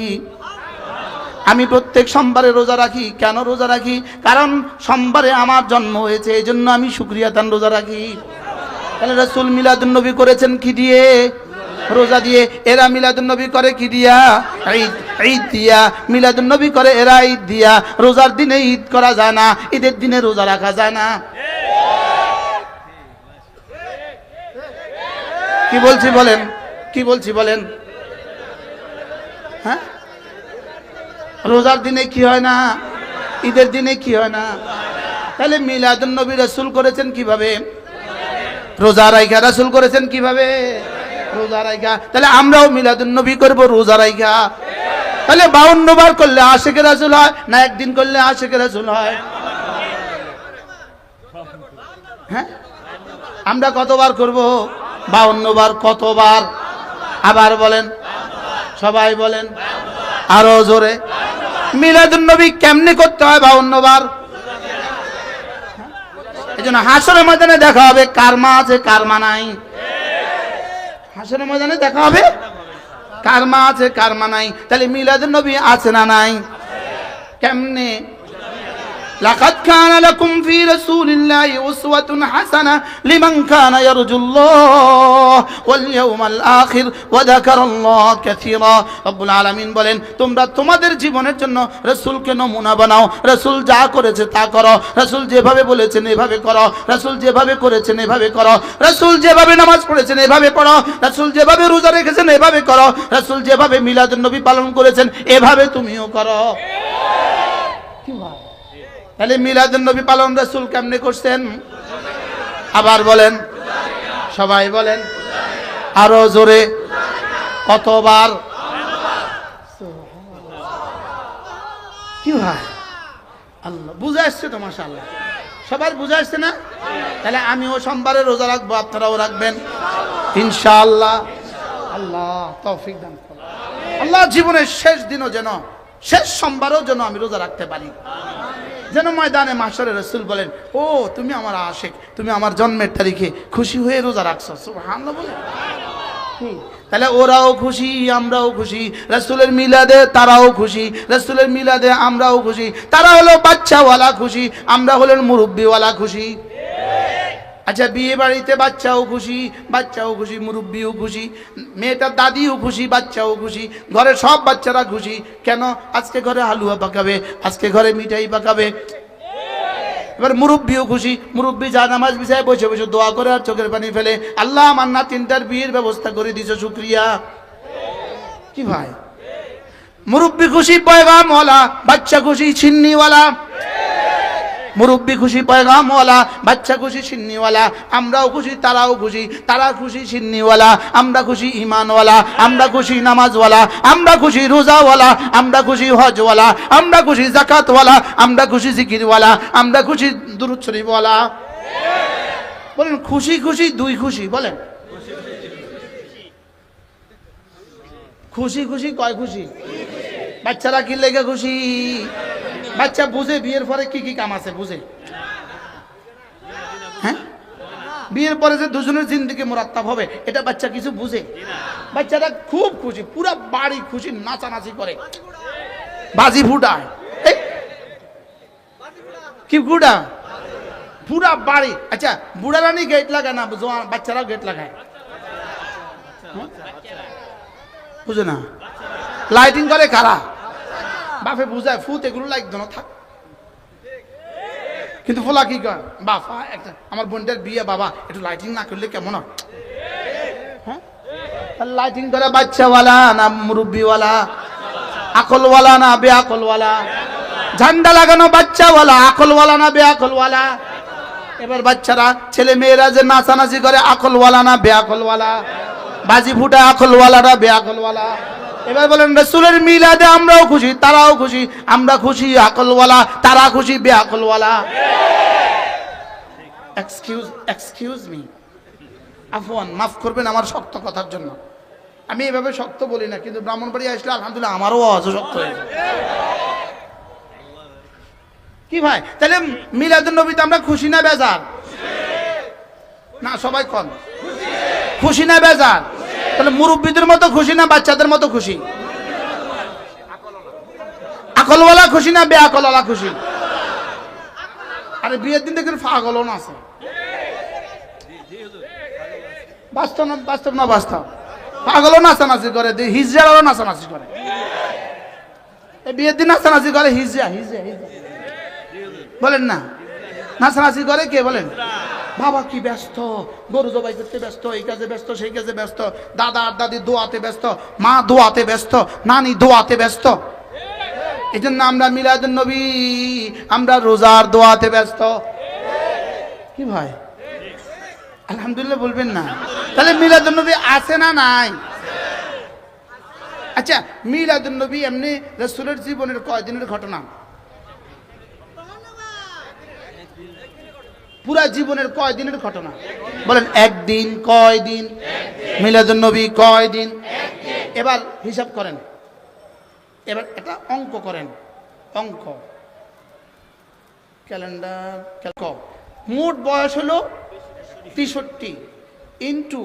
আমি প্রত্যেক সোমবারে রোজা রাখি। কেন রোজা রাখি? কারণ সোমবারে আমার জন্ম হয়েছে, এই জন্য আমি শুকরিয়াতান রোজা রাখি। তাহলে রাসূল মিলাদুন নবী করেছেন কি দিয়ে? রোজা দিয়ে। এরা মিলাদুন নবী করে কি দিয়া? ঈদ দিয়া। মিলাদুন নবী করে এরা ঈদ দিয়া। রোজার দিনে ঈদ করা যায় না, ঈদের দিনে রোজা রাখা যায় না। কি বলছি বলেন? কি বলছি বলেন? হ্যাঁ, রোজার দিনে কি হয় না, ঈদের দিনে কি হয় না? তাহলে মিলাদুন নবী রাসূল করেছেন কিভাবে? রোজা রাইখা। রাসূল করেছেন কিভাবে? রোজা রাইখা। তাহলে আমরাও মিলাদুন নবী করব রোজা রাইখা। তাহলে 52 বার করলে আশিকে রাসূল হয় না একদিন করলে আশিকে রাসূল হয়? হ্যাঁ, আমরা কতবার করব? 52 বার। কতবার? আবার বলেন, সবাই বলেন আরো জোরে। মিলাদুন নবী কেমনে করতে হয় 52 বার? এই জন্য হাসরের ময়দানে দেখা হবে কার মা আছে কার মা নাই। হাসরের ময়দানে দেখা হবে কার মা আছে কার মা নাই। তাহলে মিলাদুন নবী আছে না নাই? কেমনে? লাকাদ কানা লাকুম ফি রাসূলিল্লাহি উসওয়াতুন হাসানাহ লিমান কানা ইয়ারজুল্লাহ ওয়াল ইয়াওমাল আখির ওয়া যাকারাল্লাহ কাসীরা। রব্বুল আলামিন বলেন, তোমরা তোমাদের জীবনের জন্য রাসূলকে নমুনা বানাও। রাসূল যা করেছে তা করো। রাসূল যেভাবে বলেছেন এভাবে করো। রাসূল যেভাবে করেছেন এভাবে করো। রাসূল যেভাবে নামাজ পড়েছেন এভাবে পড়ো। রাসূল যেভাবে রোজা রেখেছেন এভাবে করো। রাসূল যেভাবে মিলাদুন নবী পালন করেছেন এভাবে তুমিও করো। কি ভাই? তাহলে মিলাদুন নবী পালন রাসূল কেমনে করছেন? আবার বলেন, সবাই বলেন আরো জোরে। কতবার? কি ভাই? আল্লাহ বুঝা আসছে তো, মাশাআল্লাহ সবার বুঝা আসছে না? তাহলে আমিও সোমবারে রোজা রাখবো, আপনারাও রাখবেন ইনশাআল্লাহ। আল্লাহ তৌফিক দান করুন। আল্লাহ জীবনের শেষ দিনও যেন, শেষ সোমবারও যেন আমি রোজা রাখতে পারি, যেন ময়দানে মাশরে রাসূল বলেন, ও তুমি আমার আশিক, তুমি আমার জন্মের তারিখে খুশি হয়ে রোজা রাখছো। সুবহানাল্লাহ বলে। তাহলে ওরাও খুশি, আমরাও খুশি। রাসূলের মিলাদে তারাও খুশি, রাসূলের মিলাদে আমরাও খুশি। তারা হলো বাচ্চাওয়ালা খুশি, আমরা হলেন মুরব্বিওয়ালা খুশি। আচ্ছা, বিয়ে বাড়িতে বাচ্চাও খুশি, বাচ্চাও খুশি, মুরব্বিও খুশি, মেয়েটার দাদিও খুশি, বাচ্চাও খুশি, ঘরে সব বাচ্চারা খুশি। কেন? আজকে ঘরে হালুয়া পাকাবে, আজকে ঘরে মিঠাই পাকাবে। এবার মুরব্বিও খুশি, মুরব্বি যা নামাজ বিছায় বসে বসে দোয়া করে আর চোখের পানি ফেলে, আল্লাহ আমার নাতিনটার বিয়ের ব্যবস্থা করে দিছো, শুকরিয়া। কি ভাই? মুরব্বি খুশি পয়গামওয়ালা, বাচ্চা খুশি ছিন্নিওয়ালা। মুরব্বি খুশি পয়গামওয়ালা, বাচ্চা খুশি সিন্নিওয়ালা। আমরাও খুশি, তারাও খুশি। তারা খুশি সিন্নিওয়ালা, আমরা খুশি ইমানওয়ালা। আমরা খুশি নামাজওয়ালা, আমরা খুশি রোজাওয়ালা, আমরা খুশি হজওয়ালা, আমরা খুশি যাকাতওয়ালা, আমরা খুশি জিকিরওয়ালা, আমরা খুশি দুরূদ শরীফওয়ালা। বলেন খুশি খুশি দুই খুশি, বলেন খুশি খুশি কয় খুশি? বাচ্চারা কি লেগে খুশি? বাচ্চা বুঝে বিয়ের পরে কি কি কাম আছে, বুঝে। হ্যাঁ, বিয়ের পরে যে দুজনের জিন্দেগি মুরাত্তাব হবে এটা বাচ্চা কিছু বুঝে? বাচ্চারা খুব খুশি, পুরা বাড়ি খুশি, নাচানাচি করে, বাজি ফুটায়। কি ফুটা? পুরা বাড়ি। আচ্ছা, বুড়া রানী গেট লাগায় না, বাচ্চারাও গেট লাগায়? বুঝে না? লাইটিং করে কারা? বাপে বুঝায়, ফুত এগুলো লাগতো না, থাক। কিন্তু ফোলা কি কর, বাবা একটা আমার বোনটার বিয়ে, বাবা একটু লাইটিং না করলে কেমন হয়? হ্যাঁ, লাইটিং করে বাচ্চাওয়ালা না মুরব্বিওয়ালা? আকলওয়ালা না বেআকলওয়ালা? ঝান্ডা লাগানো বাচ্চাওয়ালা, আকলওয়ালা না বেআকলওয়ালা? এবার বাচ্চারা ছেলে মেয়েরা যে নাচানাচি করে, আকলওয়ালা না বেআকলওয়ালা? বাজি ফুটা আকলওয়ালা না বেআকলওয়ালা? এবার বলেন রাসূলের মিলাদে আমরাও খুশি, তারাও খুশি, আমরা খুশি আকলওয়ালা, তারা খুশি বেআকলওয়ালা। এক্সকিউজ মি, আফওয়ান, মাফ করবেন আমার শক্ত কথার জন্য। আমি এভাবে শক্ত বলি না, কিন্তু ব্রাহ্মণবাড়ি আসলে আলহামদুলিল্লাহ আমারও আওয়াজ শক্ত হয়ে যায়। কি ভাই? তাহলে মিলাদুন নবীতে আমরা খুশি না বেজার? না সবাই কোন খুশি না বেজার? তাহলে মুরব্বীদের মতো খুশি না বাচ্চাদের মতো খুশি? আকলওয়ালা খুশি না বেআকলওয়ালা খুশি? আরে বিয়ের দিন দেখেন পাগলও না আছে। বাস্তব না বাস্তব না বাস্তব? পাগলও নাচানাচি করে, হিজড়ারও নাচানাচি করে। বিয়ের দিন নাচানাচি করে হিজড়া হিজড়া হিজড়া বলেন না, নাচানাচি করে কে বলেন? বাবা কি ব্যস্ত, গরু জবাই করতে ব্যস্ত, এই কাজে ব্যস্ত, সেই কাজে ব্যস্ত, দাদা আর দাদি দোয়াতে ব্যস্ত, মা দোয়াতে ব্যস্ত, নানি দোয়াতে ব্যস্ত। এই জন্য আমরা মিলাদুন নবী, আমরা রোজার দোয়াতে ব্যস্ত। কি ভাই আলহামদুলিল্লাহ বলবেন না? তাহলে মিলাদুন নবী আছে না নাই? আচ্ছা, মিলাদুন নবী এমনি রাসূলের জীবনের কয়দিনের ঘটনা? পুরা জীবনের কয়দিনের ঘটনা বলেন? একদিন। কয়দিন? মিলাদুন নবী কয়দিন? এবার হিসাব করেন, এবার একটা অঙ্ক করেন, অঙ্ক ক্যালেন্ডার। মোট বয়স হলো 63 ইন্টু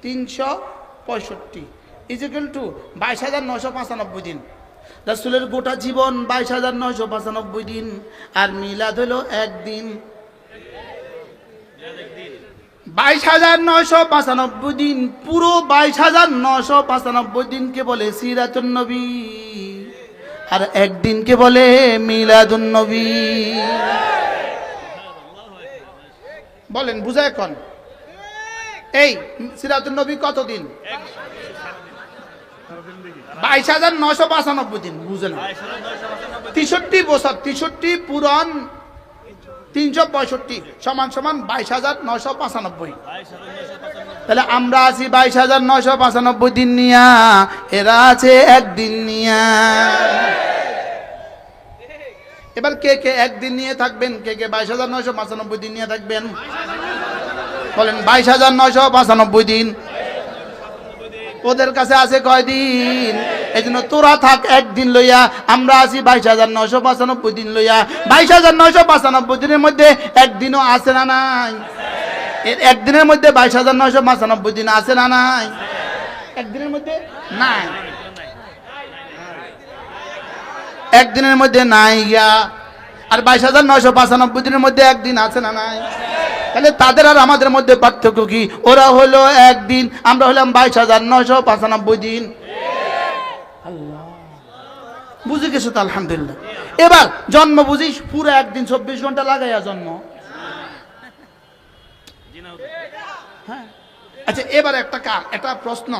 365 ইজিক্যাল টু 22,995 দিন। রাসূলের গোটা জীবন 22,995 দিন, আর মিলাদ হলো একদিন। 22,995 দিন, পুরো 22,995 দিনকে বলে সিরাতুন নবী, আর একদিনকে বলে মিলাদুন নবী। বলেন বুঝায় কোন? এই সিরাতুন নবী কতদিন? 22,995 দিন। বুঝে না? 63 বছর, 63 পূরণ 365 সমান সমান 22,995। তাহলে আমরা আছি 22,995 দিন নিয়া, এরা আছে একদিন নিয়া। এবার কে কে একদিন নিয়ে থাকবেন, কে কে 22,995 দিন নিয়ে থাকবেন? বলেন 22,995 দিন। ওদের কাছে আছে কয়দিন? এই জন্য তোরা থাক একদিন লইয়া, আমরা আছি 22,995 দিন লইয়া। 22,995 দিনের মধ্যে একদিনও আছে না নাই? একদিনের মধ্যে 22,995 দিন আছে না নাই? একদিনের মধ্যে নাই, একদিনের মধ্যে নাই গিয়া। আর 22,995 দিনের মধ্যে একদিন আছে না নাই? তাহলে তাদের আর আমাদের মধ্যে পার্থক্য কি? ওরা হলো একদিন, আমরা হলাম 22,995 দিন। আল্লাহ বুঝে গেছো তো? আলহামদুলিল্লাহ। এবার জন্ম বুঝিস পুরো একদিন 24 ঘন্টা লাগাইয়া জন্ম। হ্যাঁ, আচ্ছা এবার একটা প্রশ্ন।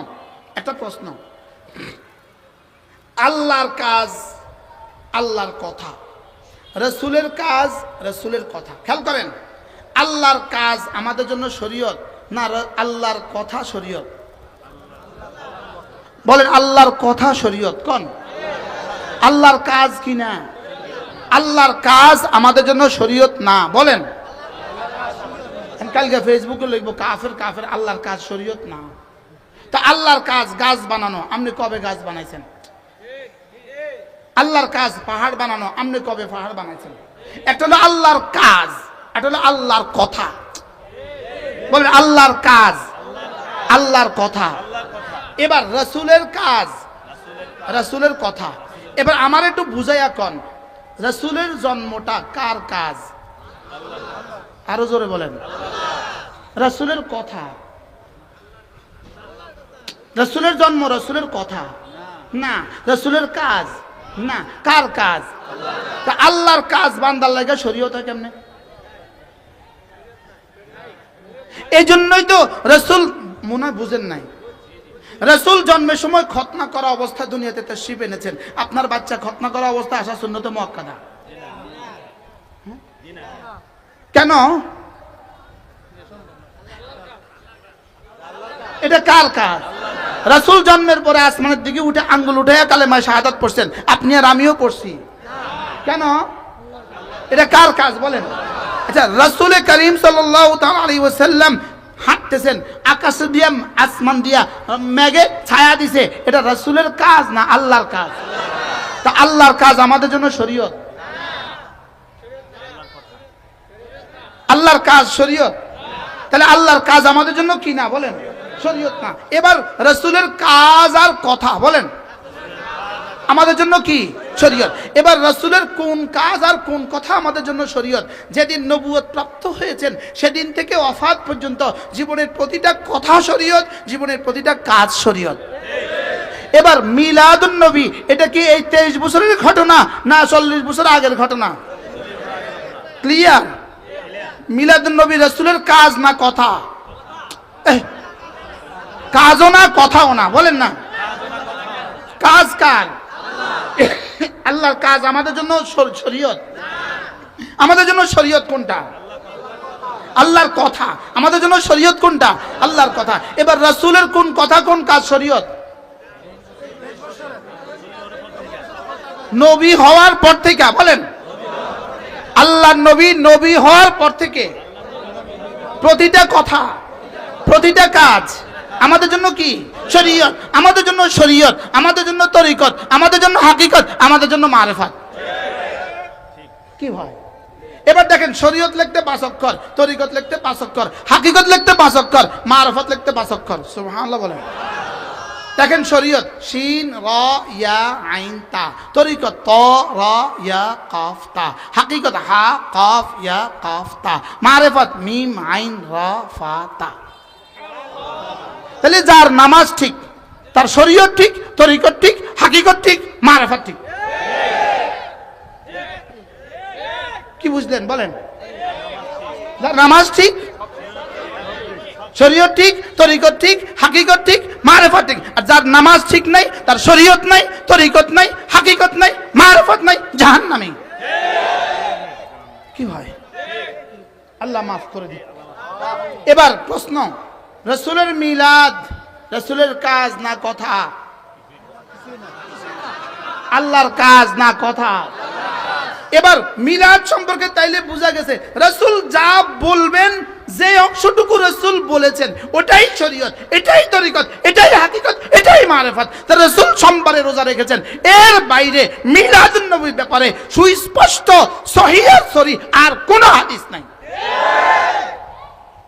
আল্লাহর কাজ আল্লাহর কথা, রাসূলের কাজ রাসূলের কথা। খেয়াল করেন, আল্লাহর কাজ আমাদের জন্য শরীয়ত না আল্লাহর কথা শরীয়ত? বলেন আল্লাহর কথা শরীয়ত কোন? আল্লাহর কাজ কি না? আল্লাহর কাজ আমাদের জন্য শরীয়ত না। বলেন, কালকে ফেসবুকে লিখবো কাফের কাফের, আল্লাহর কাজ শরীয়ত না। তা আল্লাহর কাজ গাছ বানানো, আপনি কবে গাছ বানাইছেন? আল্লাহর কাজ পাহাড় বানানো, আপনি কবে পাহাড় বানাইছেন? একটা হলো আল্লাহর কাজ, একটা হলো আল্লাহর কথা। বলেন আল্লাহর কাজ আল্লাহর কথা। এবার রাসূলের কাজ রাসূলের কথা। এবার আমার একটু বুঝাইয়া কোন, রাসূলের জন্মটা কার কাজ? আরো জোরে বলেন। রাসূলের কথা, রাসূলের জন্ম রাসূলের কথা না, রাসূলের কাজ না। কার কাজ? তা আল্লাহর কাজ বান্দার লাগা শরীয়ত হয় কেমনে? এই জন্যই তো রাসূল মনে হয় বুঝেন নাই, রাসূল জন্মের সময় খতনা করা অবস্থায় দুনিয়াতে তাশরীফ এনেছেন। আপনার বাচ্চা খতনা করা অবস্থায় আসা সুন্নতে মুআক্কাদা। কেন? এটা কার কাজ? রাসূল জন্মের পরে আসমানের দিকে উঠে আঙ্গুল উঠে কালেমা শাহাদাত পড়ছেন, আপনি আর আমিও পড়ছি। কেন? এটা কার কাজ বলেন? আচ্ছা, রাসূল করিম সাল্লাল্লাহু তাআলা আলাইহি ওয়াসাল্লাম হাঁটতেছেন, আকাশ দিয়া আসমান দিয়া মেঘে ছায়া দিছে, এটা রাসূলের কাজ না আল্লাহর কাজ? তা আল্লাহর কাজ আমাদের জন্য শরীয়ত? আল্লাহর কাজ শরীয়ত। তাহলে আল্লাহর কাজ আমাদের জন্য কি না? বলেন শরীয়ত না। এবার রাসূলের কাজ আর কথা বলেন আমাদের জন্য কি শরীয়ত। এবার রাসূলের কোন কাজ আর কোন কথা আমাদের জন্য শরীয়ত? যেদিন নবুয়ত প্রাপ্ত হয়েছেন সেদিন থেকে ওয়াফাত পর্যন্ত জীবনের প্রতিটা কথা শরীয়ত, জীবনের প্রতিটা কাজ শরীয়ত। এবার মিলাদুন নবী এটা কি এই 23 বছরের ঘটনা না 40 বছর আগের ঘটনা? ক্লিয়ার? মিলাদুন নবী রাসূলের কাজ না কথা? কাজও না কথাও না, বলেন না। কাজ কার? আল্লাহর কাজ আমাদের জন্য শরীয়ত। আমাদের জন্য শরীয়ত কোনটা? আল্লাহর কথা। আমাদের জন্য শরীয়ত কোনটা? আল্লাহর কথা। এবার রাসূলের কোন কথা কোন কাজ শরীয়ত? নবী হওয়ার পর থেকে, বলেন, আল্লাহর নবী নবী হওয়ার পর থেকে প্রতিটা কথা প্রতিটা কাজ আমাদের জন্য কি শরীয়ত। আমাদের জন্য শরীয়ত, আমাদের জন্য তরিকত, আমাদের জন্য হাকিকত, আমাদের জন্য মারিফাত। কি ভাই? এবার দেখেন, শরীয়ত লিখতে 5 অক্ষর, তরিকত লিখতে 5 অক্ষর, হাকিকত লিখতে 5 অক্ষর, মারিফাত লিখতে 5 অক্ষর। সুবহানাল্লাহ বলেন। দেখেন, শরীয়ত শিন র ইয়া আইন তা, তরিকত ত র ইয়া কাফ তা, হাকিকত হা কাফ ইয়া কাফ তা, মারিফাত মিম আইন র ফা তা। তাহলে যার নামাজ ঠিক তার শরীয়ত ঠিক, তরিকত ঠিক, হাকিকত ঠিক, মারিফাত ঠিক। কি বুঝলেন বলেন? যার নামাজ ঠিক, শরীয়ত ঠিক, তরিকত ঠিক, হাকিকত ঠিক, মারিফাত ঠিক। আর যার নামাজ ঠিক নাই, তার শরীয়ত নাই, তরিকত নাই, হাকিকত নাই, মারিফাত নাই, জাহান্নামী। কি ভাই? আল্লাহ মাফ করে দিন। এবার প্রশ্ন, রাসূলের মিলাদ রাসূলের কাজ না কথা? আল্লাহর কাজ না কথা? এবার মিলাদ সম্পর্কে তাইলে বোঝা গেছে রাসূল যা বলবেন, যে অংশটুকু রাসূল বলেছেন ওটাই শরীয়ত, এটাই তরিকত, এটাই হাকিকত, এটাই মারিফাত। তা রাসূল সোমবারে রোজা রেখেছেন, এর বাইরে মিলাদুন নবীর ব্যাপারে সুস্পষ্ট সহিহ সরিহ আর কোন হাদিস নাই।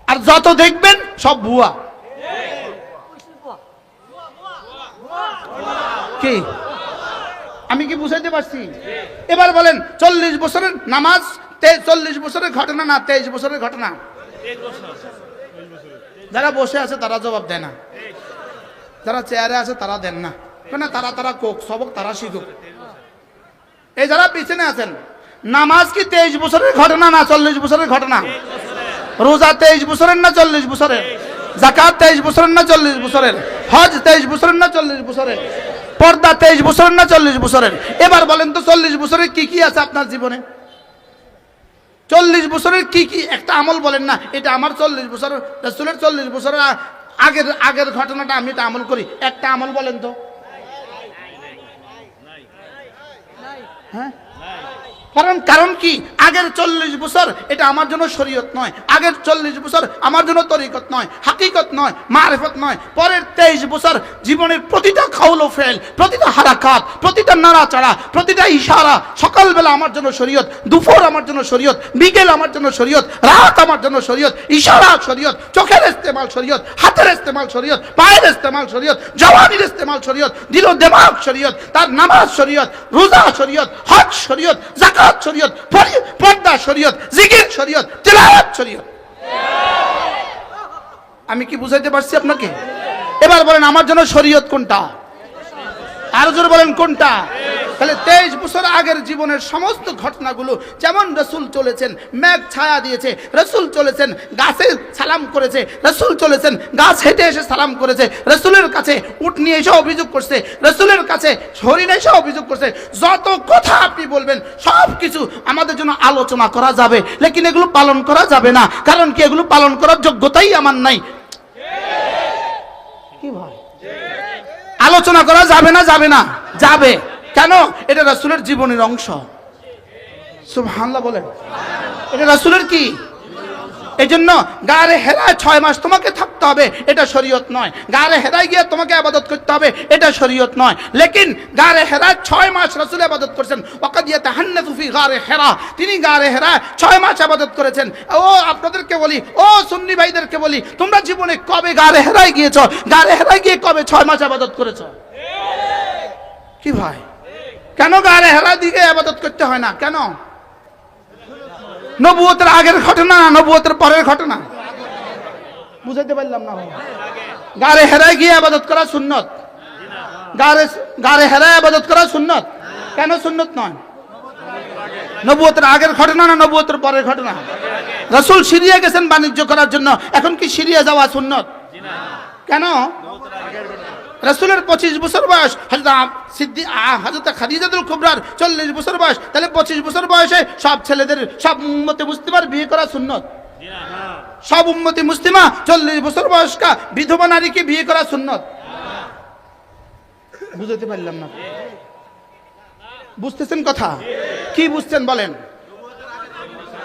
আর যত দেখবেন সব ভুয়া। কি আমি কি বুঝাইতে পারছি? এবার বলেন, 40 বছরের নামাজ 40 বছরের ঘটনা না 23 বছরের ঘটনা? যারা বসে আছে তারা জবাব দেয় না, যারা চেয়ারে আছে তারা দেন না, কেন? তারা কোক সবক তারা শিখুক। এই যারা পিছনে আছেন, নামাজ কি 23 বছরের ঘটনা না 40 বছরের ঘটনা? রোজা 23 বছরের না 40 বছরের? যাকাত 23 বছরের না 40 বছরের? হজ 23 বছরের না 40 বছরের? পর্দা 23 বছরের না 40 বছরের? এবার বলেন তো 40 বছরের কি কি আছে আপনার জীবনে? 40 বছরের কি কি একটা আমল বলেন না, এটা আমার 40 বছর রাসূলের 40 বছরের আগের ঘটনাটা আমি এটা আমল করি, একটা আমল বলেন তো। হ্যাঁ, কারণ কি? আগের 40 বছর এটা আমার জন্য শরীয়ত নয়, আগের 40 বছর আমার জন্য তরিকত নয়, হাকিকত নয়, মারিফত নয়। পরের 23 বছর জীবনের প্রতিটা কাউল ও ফেল, প্রতিটা হারাকাত, প্রতিটা নাড়াচাড়া, প্রতিটা ইশারা সকালবেলা আমার জন্য শরীয়ত, দুপুর আমার জন্য শরীয়ত, বিকেল আমার জন্য শরীয়ত, রাত আমার জন্য শরীয়ত, ইশারা শরীয়ত, চোখের ইস্তেমাল শরীয়ত, হাতের ইস্তেমাল শরীয়ত, পায়ের ইস্তেমাল শরীয়ত, জওয়ানির ইস্তেমাল শরীয়ত, দিল ও দিমাগ শরীয়ত, তার নামাজ শরীয়ত, রোজা শরীয়ত, হজ শরীয়ত, যাকাত শরীয়ত, পর্দা শরীয়ত, জিকির শরীয়ত, তিলাওয়াত শরীয়ত। আমি কি বুঝাইতে পারছি আপনাকে? এবার বলেন, আমার জন্য শরীয়ত কোনটা? আরো জোরে বলেন কোনটা? তাহলে 23 বছর আগের জীবনের সমস্ত ঘটনাগুলো, যেমন রাসূল চলেছেন, মেঘ ছায়া দিয়েছে, রাসূল চলেছেন, গাছে সালাম করেছে, রাসূল চলেছেন, গাছ হেঁটে এসে সালাম করেছে, রাসূলের কাছে উট নিয়ে এসে অভিযোগ করছে, রাসূলের কাছে হরিণ এসে অভিযোগ করছে। যত কথা আপনি বলবেন সব কিছু আমাদের জন্য আলোচনা করা যাবে, লেকিন এগুলো পালন করা যাবে না। কারণ কি? এগুলো পালন করার যোগ্যতাই আমার নাই। কি ভাই? আলোচনা করা যাবে না? যাবে না? যাবে। কেন? এটা রাসূলের জীবনের অংশ। সুবহানাল্লাহ বলেন। এটা রাসূলের কি? এই জন্য গারে হেরায় 6 মাস তোমাকে থাকতে হবে, এটা শরীয়ত নয়। গারে হেরায় গিয়ে তোমাকে ইবাদত করতে হবে, এটা শরীয়ত নয়। লেকিন গারে হেরায় 6 মাস রাসূল ইবাদত করেছেন। ওয়াকাদ ইয়াতাহান্নাতু ফি গারে হেরা, তিনি গারে হেরায় 6 মাস ইবাদত করেছেন। ও আপনাদেরকে বলি, ও সুন্নি ভাইদেরকে বলি, তোমরা জীবনে কবে গারে হেরায় গিয়েছো? গারে হেরায় গিয়ে কবে 6 মাস ইবাদত করেছো? কি ভাই? কেন গারে হেরা দিকে ইবাদত করতে হয় না? কেন? নবুয়তের আগের ঘটনা, নবুয়তের পরের ঘটনা? বুঝাইতে পারলাম না। গারে হেরায় গিয়ে ইবাদত করা সুন্নত। গারে হেরায় ইবাদত করা সুন্নত। কেন সুন্নত নয়? নবুয়তের আগের ঘটনা না নবুয়তের পরের ঘটনা? রাসূল সিরিয়া গেছেন বাণিজ্য করার জন্য, এখন কি সিরিয়া যাওয়া সুন্নত? কেন? রাসূলের 25 বছর বয়স, হযরত খাদিজাতুল কুবরার 40 বছর বয়স, তাহলে 25 বছর বয়সে সব ছেলেদের, সব উম্মতে মুসলিমার বিয়ে করা সুন্নত? সব উম্মতি মুসলিমা 40 বছর বয়স্কা বিধবা নারীকে বিয়ে করা সুন্নত? বুঝতে পারলাম না। বুঝতেছেন কথা? কি বুঝছেন বলেন?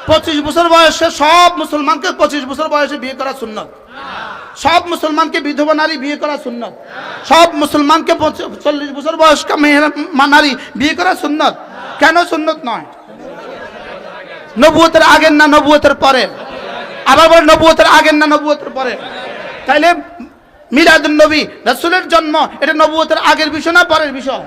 25 বছর বয়সে সব মুসলমানকে 25 বছর বয়সে বিয়ে করা সুন্নত। সব মুসলমানকে বিধবা নারী বিয়ে করা সুন্নত। সব মুসলমানকে 40 বছর বয়স্কা নারী বিয়ে করা সুন্নত। কেন সুন্নত নয়? নবুয়তের আগের না নবুয়তের পরের? আবার বলেন নবুয়তের আগের না নবুয়তের পরের? তাইলে মিলাদুন নবী, রাসূলের জন্ম, এটা নবুয়তের আগের বিষয় না পরের বিষয়?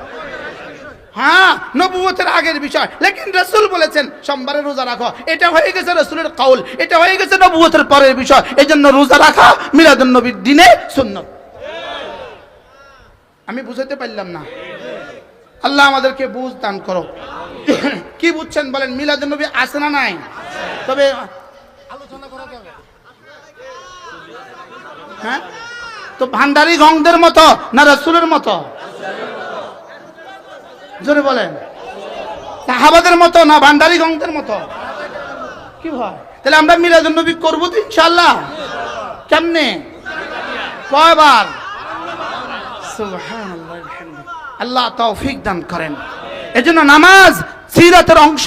হ্যাঁ, নবুয়তের আগের বিষয়। লেকিন রাসূল বলেছেন সোমবারে রোজা রাখো, এটা হয়ে গেছে রাসূলের কাউল, এটা হয়ে গেছে নবুয়তের পরের বিষয়। এইজন্য রোজা রাখা মিলাদুন নবীর দিনে সুন্নত। আমি বুঝাতে পারলাম না? আল্লাহ আমাদেরকে বুঝ দান করো। কি বুঝছেন বলেন? মিলাদুন নবী আছে না নাই? তবে আলোচনা করা যাবে। হ্যাঁ, তো ভান্ডারি গংদের মতো না রাসূলের মতো? জোরে বলেন। সাহাবাদের মতো না ভান্ডারি গংদের মতো? কি হয়? তাহলে আমরা মিলাদুন নবী করব তো ইনশাআল্লাহ। কেমনে? কয়বার? সুবহানাল্লাহ, আল্লাহ তৌফিক দান করেন। এজন্য নামাজ সিরাতের অংশ,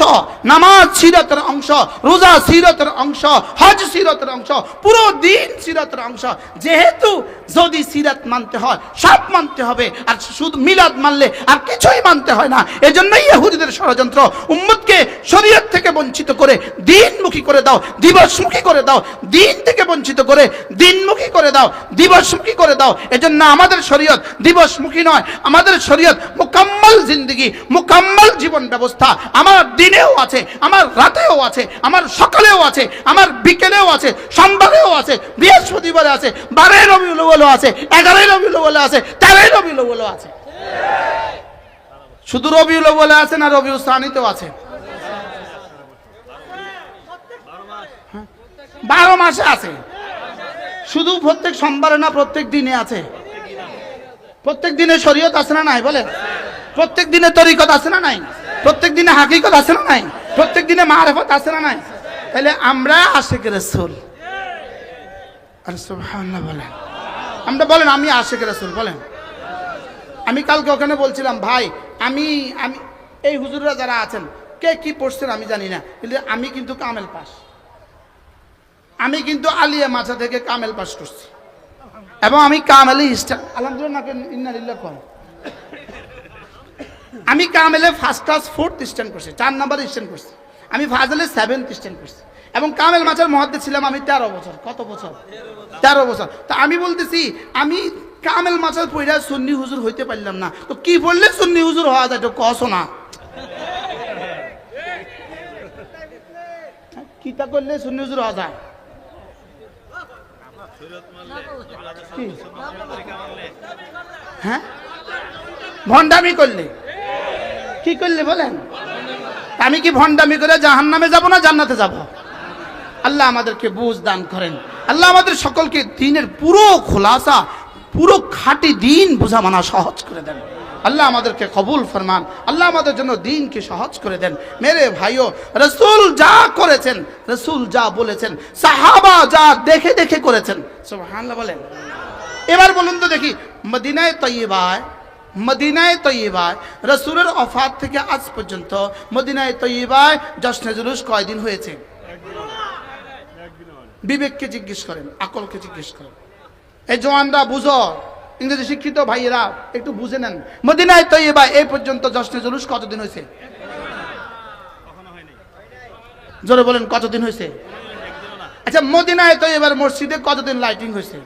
নামাজ সিরাতের অংশ, রোজা সিরাতের অংশ, হজ সিরাতের অংশ, পুরো দিন সিরাতের অংশ। যেহেতু যদি সিরাত মানতে হয় সব মানতে হবে, আর শুধু মিলাদ মানলে আর কিছুই মানতে হয় না। এজন্যই ইহুদিদের ষড়যন্ত্র, উম্মতকে শরীয়ত থেকে বঞ্চিত করে দিনমুখী করে দাও, দিবসমুখী করে দাও, দিন থেকে বঞ্চিত করে দিনমুখী করে দাও, দিবসমুখী করে দাও। এজন্য আমাদের শরীয়ত দিবসমুখী নয়, আমাদের শরীয়ত মুকাম্মাল জিন্দেগি, মুকাম্মাল জীবন ব্যবস্থা। আমার দিনেও আছে, আমার রাতেও আছে, আমার সকালেও আছে, আমার বিকেলেও আছে, সোমবারেও আছে, বৃহস্পতিবারে আছে, 12 রবিউল আউয়ালও আছে, 11 রবিউল আউয়ালও আছে, 13 রবিউল আউয়ালও আছে। শুধু রবিউল আউয়ালে আছে না রবিউল সানিতেও আছে? 12 মাসে আছে। শুধু প্রত্যেক সোমবারে না প্রত্যেক দিনে আছে? প্রত্যেক দিনে শরীয়ত আছে না নাই বলে? প্রত্যেক দিনে তরিকত আছে না নাই? প্রত্যেক দিনে হাকিকত আছে না নাই? প্রত্যেক দিনে মারিফত আছে না নাই? তাহলে আমরা আশিক রাসূল। আর সুবহানাল্লাহ বলেন। আমরা বলেন আমি আশিক রাসূল বলেন। আমি কালকে ওখানে বলছিলাম ভাই, আমি আমি এই হুজুররা যারা আছেন কে কি পড়ছেন আমি জানি না, কিন্তু আমি কিন্তু কামেল পাস। আমি কিন্তু আলিয়া মাছা থেকে কামেল পাস করছি, এবং আমি কামেলে আলহামদুলিল্লাহ ইন্নালিল্লাহ কোন, আমি কামেলে ফার্স্ট ক্লাস 4th স্ট্যান্ড করছি, 4 নাম্বার স্ট্যান্ড করছি। আমি ফাজলে 7th স্ট্যান্ড করছি, এবং কামেল মাছের মুহাদ্দিস ছিলাম আমি 13 বছর। কত বছর? 13 বছর। তা আমি বলতেছি আমি কামেল মাছের পড়া সুন্নি হুজুর হইতে পারলাম না, তো কি বললে সুন্নি হুজুর হওয়া যায়? তো কস না কিতা করলে সুন্নি হুজুর হওয়া যায়? হ্যাঁ, ভণ্ডামি করলে কি করলে বলেন? আমি কি ভণ্ডামি করে জাহান্নামে যাব না জান্নাতে যাব? আল্লাহ আমাদেরকে বুঝ দান করেন। আল্লাহ আমাদের সকলকে দ্বীনের পুরো খোলাসা, পুরো খাঁটি দ্বীন বোঝা মানা সহজ করে দেন। আল্লাহ আমাদেরকে কবুল ফরমান। আল্লাহ আমাদের জন্য দ্বীনকে সহজ করে দেন। মেরে ভাইও, রাসূল যা করেছেন, রাসূল যা বলেছেন, সাহাবা যা দেখে দেখে করেছেন, সুবহানাল্লাহ বলেন। এবার বলুন তো দেখি, মদিনায়ে তয়্যিবায় রাসূলের ওফাত থেকে আজ পর্যন্ত মদিনায়ে তয়্যিবায় জশ্নে জুলুস কয়দিন হয়েছে? বিবেককে জিজ্ঞেস করেন, আকলকে জিজ্ঞেস করেন। এই জওয়ানরা বুঝো, ইংরেজি শিক্ষিত ভাইয়েরা একটু বুঝে নেন, মদিনায়ে তয়্যিবায় এই পর্যন্ত জশ্নে জুলুস কতদিন হয়েছে? জোরে বলেন, কতদিন হয়েছে? আচ্ছা, মদিনায়ে তয়্যিবার মসজিদে কতদিন লাইটিং হয়েছে?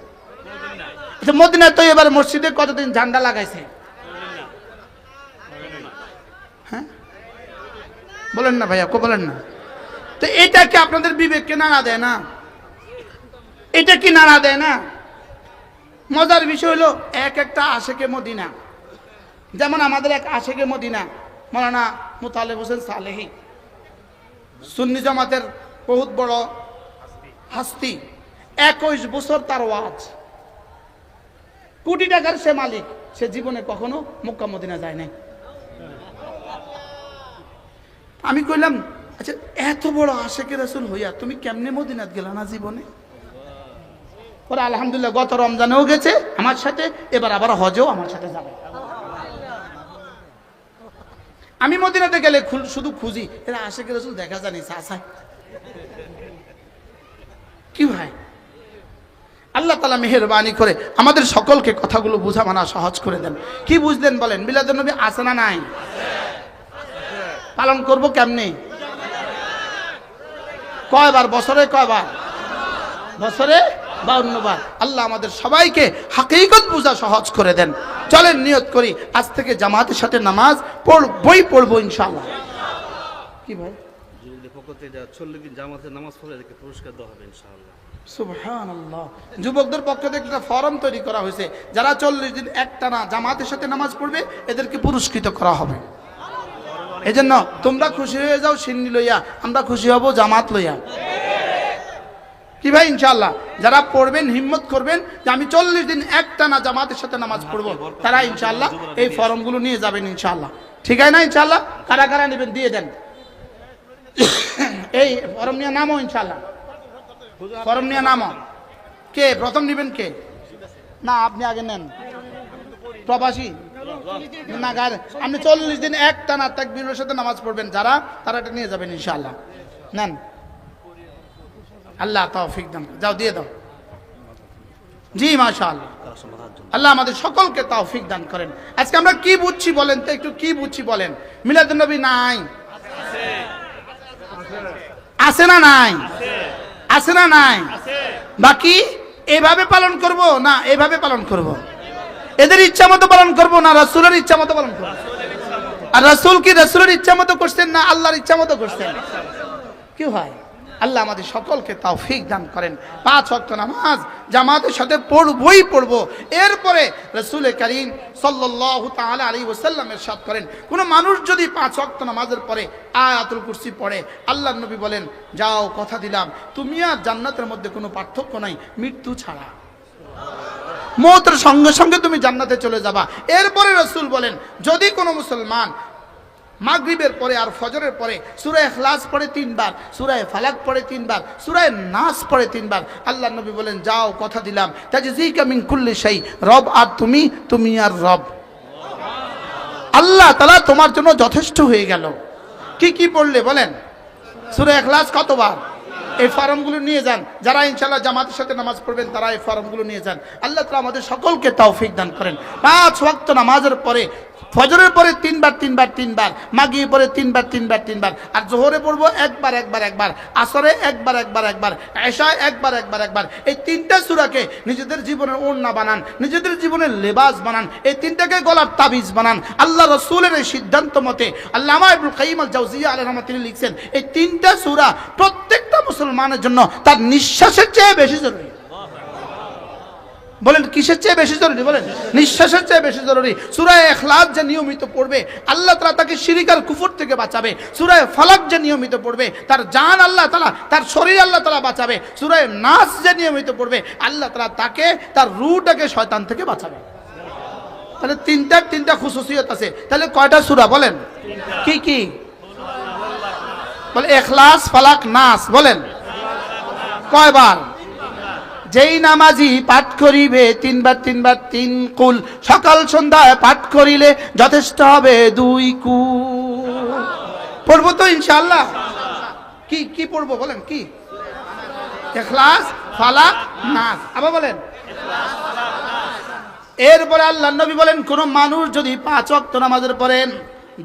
আচ্ছা, মদিনায়ে তয়্যিবার মসজিদে কতদিন ঝান্ডা লাগাইছে? বলেন না ভাইয়া, বলেন না। তো এটা কি আপনাদের বিবেককে নাড়া দেয় না? এটা কি নাড়া দেয় না? মজার বিষয় হলো এক একটা আশেকে মদিনা, যেমন আমাদের এক আশেকে মদিনা মৌলানা মুতালেব হোসেন সালেহী, সুন্নি জামাতের বহুত বড় হাস্তি, 21 বছর তার ওয়াজ, কোটি টাকার সে মালিক, সে জীবনে কখনো মক্কা মদিনা যায় নাই। আমি কইলাম আচ্ছা এত বড় আশেকে রাসূল হইয়া তুমি কেমনে মদিনাত গেলা না জীবনে? পরে আলহামদুলিল্লাহ গত রমজানেও গেছে আমার সাথে, এবার আবার হজেও আমার সাথে যাবে। আমি মদিনাতে গেলে শুধু খুঁজি এরা আশেকে রাসূল দেখা জানি চাচাই কি ভাই। আল্লাহ তাআলা মেহেরবানি করে আমাদের সকলকে কথাগুলো বোঝা মানা সহজ করে দেন। কি বুঝলেন বলেন? মিলাদুন নবী আছে না নাই? পালন করব কেমনে? কয়বার বছরে? কয়বার বছরে? 52 বার। আল্লাহ আমাদের সবাইকে হাকিকত বোঝা সহজ করে দেন। চলেন নিয়ত করি আজ থেকে জামাতের সাথে নামাজ পড়বো ইনশাআল্লাহ। কি ভাই? সুবহানাল্লাহ। যুবকদের পক্ষ থেকে একটা ফরম তৈরি করা হয়েছে, যারা 40 দিন একটানা জামাতের সাথে নামাজ পড়বে এদেরকে পুরস্কৃত করা হবে। এই জন্য তোমরা খুশি হয়ে যাও সিন্নি লইয়া, আমরা খুশি হব জামাত লইয়া। কি ভাই? ইনশাআল্লাহ যারা পড়বেন হিম্মত করবেন যে আমি 40 দিন একটানা জামাতের সাথে নামাজ পড়বো, তারা ইনশাআল্লাহ এই ফরমগুলো নিয়ে যাবেন ইনশাআল্লাহ। ঠিক আছে না? ইনশাআল্লাহ কারা কারা নেবেন দিয়ে দেন। এই ফরম নিয়ে নামো ইনশাআল্লাহ, ফরম নিয়ে নামো। কে প্রথম নেবেন? কে? না আপনি আগে নেন। প্রবাসী না গায়ে আপনি 40 দিন একটানা তাকবীরের সাথে নামাজ পড়বেন যারা, তারা এটা নিয়ে যাবেন ইনশাআল্লাহ। নেন, আল্লাহ তৌফিক দান। যাও দিয়ে দাও। জি মাশাআল্লাহ, আল্লাহ আমাদের সকলকে তৌফিক দান করেন। আজকে আমরা কি বুঝছি বলেন তো, একটু কি বুঝছি বলেন? মিলাদুন নবী নাই? আছে না নাই? আছে না নাই? বাকি এভাবে পালন করব না এভাবে পালন করব? এদের ইচ্ছা মতো পালন করব না রাসূলের ইচ্ছা মতো পালন করব? আর রাসূল কি রাসূলের ইচ্ছা মতো করছেন না আল্লাহর ইচ্ছা মতো করছেন? কি হয়? আল্লাহ আমাদের সকলকে তৌফিক দান করেন। 5 ওয়াক্ত নামাজ জামাতের সাথে পড়বই পড়বো। এরপরে রাসূল করিম সাল্লাল্লাহু তাআলা আলাইহি ওয়াসাল্লাম ইরশাদ করেন, কোন মানুষ যদি 5 ওয়াক্ত নামাজের পরে আয়াতুল কুরসি পড়ে, আল্লাহর নবী বলেন যাও কথা দিলাম তুমি আর জান্নাতের মধ্যে কোনো পার্থক্য নাই মৃত্যু ছাড়া। মওতের সঙ্গে সঙ্গে তুমি জান্নাতে চলে যাবা। এরপরে রাসূল বলেন যদি কোনো মুসলমান মাগরিবের পরে আর ফজরের পরে সূরা ইখলাস পড়ে 3 বার, সূরা ফালাক পড়ে 3 বার, সূরা নাস পড়ে 3 বার, আল্লাহর নবী বলেন যাও কথা দিলাম তাজজিকা মিন কুল্লি শাই, রব আর তুমি আর রব, আল্লাহ তাআলা তোমার জন্য যথেষ্ট হয়ে গেল। কি কি পড়লে বলেন? সূরা ইখলাস কতবার? এই ফরমগুলো নিয়ে যান। যারা ইনশাআল্লাহ জামাতের সাথে নামাজ পড়বেন তারা এই ফরমগুলো নিয়ে যান। আল্লাহ তাআলা আমাদের সকলকে তৌফিক দান করেন। 5 ওয়াক্ত নামাজের পরে ফজরের পরে 3 বার 3 বার 3 বার, মাগরিবের পরে 3 বার 3 বার 3 বার, আর জোহরে পড়বো একবার একবার একবার, আসরে একবার একবার একবার, এশায় একবার একবার একবার। এই 3টা সূরাকে নিজেদের জীবনের ওড়না বানান, নিজেদের জীবনের লেবাস বানান, এই 3টাকে গলার তাবিজ বানান। আল্লাহ রাসূলের এই সিদ্ধান্ত মতে আল্লামা ইবনুল কাইয়িম আল জাওজিয়া আলাইহিস রাহমাত তিনি লিখছেন এই 3টা সূরা প্রত্যেকটা মুসলমানের জন্য তার নিঃশ্বাসের চেয়ে বেশি জরুরি। বলেন কিসের চেয়ে বেশি জরুরি? বলেন নিঃশ্বাসের চেয়ে বেশি জরুরি। সূরা ইখলাস যে নিয়মিত পড়বে আল্লাহ তাআলা তাকে শিরক আর কুফর থেকে বাঁচাবে। সূরা ফালাক যে নিয়মিত পড়বে তার জান আল্লাহ তাআলা, তার শরীর আল্লাহ তাআলা বাঁচাবে। সূরা নাস যে নিয়মিত পড়বে আল্লাহ তাআলা তাকে তার রূহটাকে শয়তান থেকে বাঁচাবে। তাহলে তিনটা খুশুসিয়ত আছে। তাহলে কয়টা সূরা বলেন? কি কি বলে? ইখলাস, ফালাক, নাস। বলেন কয়বার? যেই নামাজি পাঠ করিবে 3 বার 3 বার 3 কুল, সকাল সন্ধ্যায় পাঠ করিলে যথেষ্ট হবে 2 কুল। পড়বো তো ইনশাআল্লাহ? কি কি পড়বো বলেন? কি? ইখলাস, ফালাক, নাস। আবার বলেন। এরপরে আল্লাহর নবী বলেন কোন মানুষ যদি 5 ওয়াক্ত নামাজের পড়েন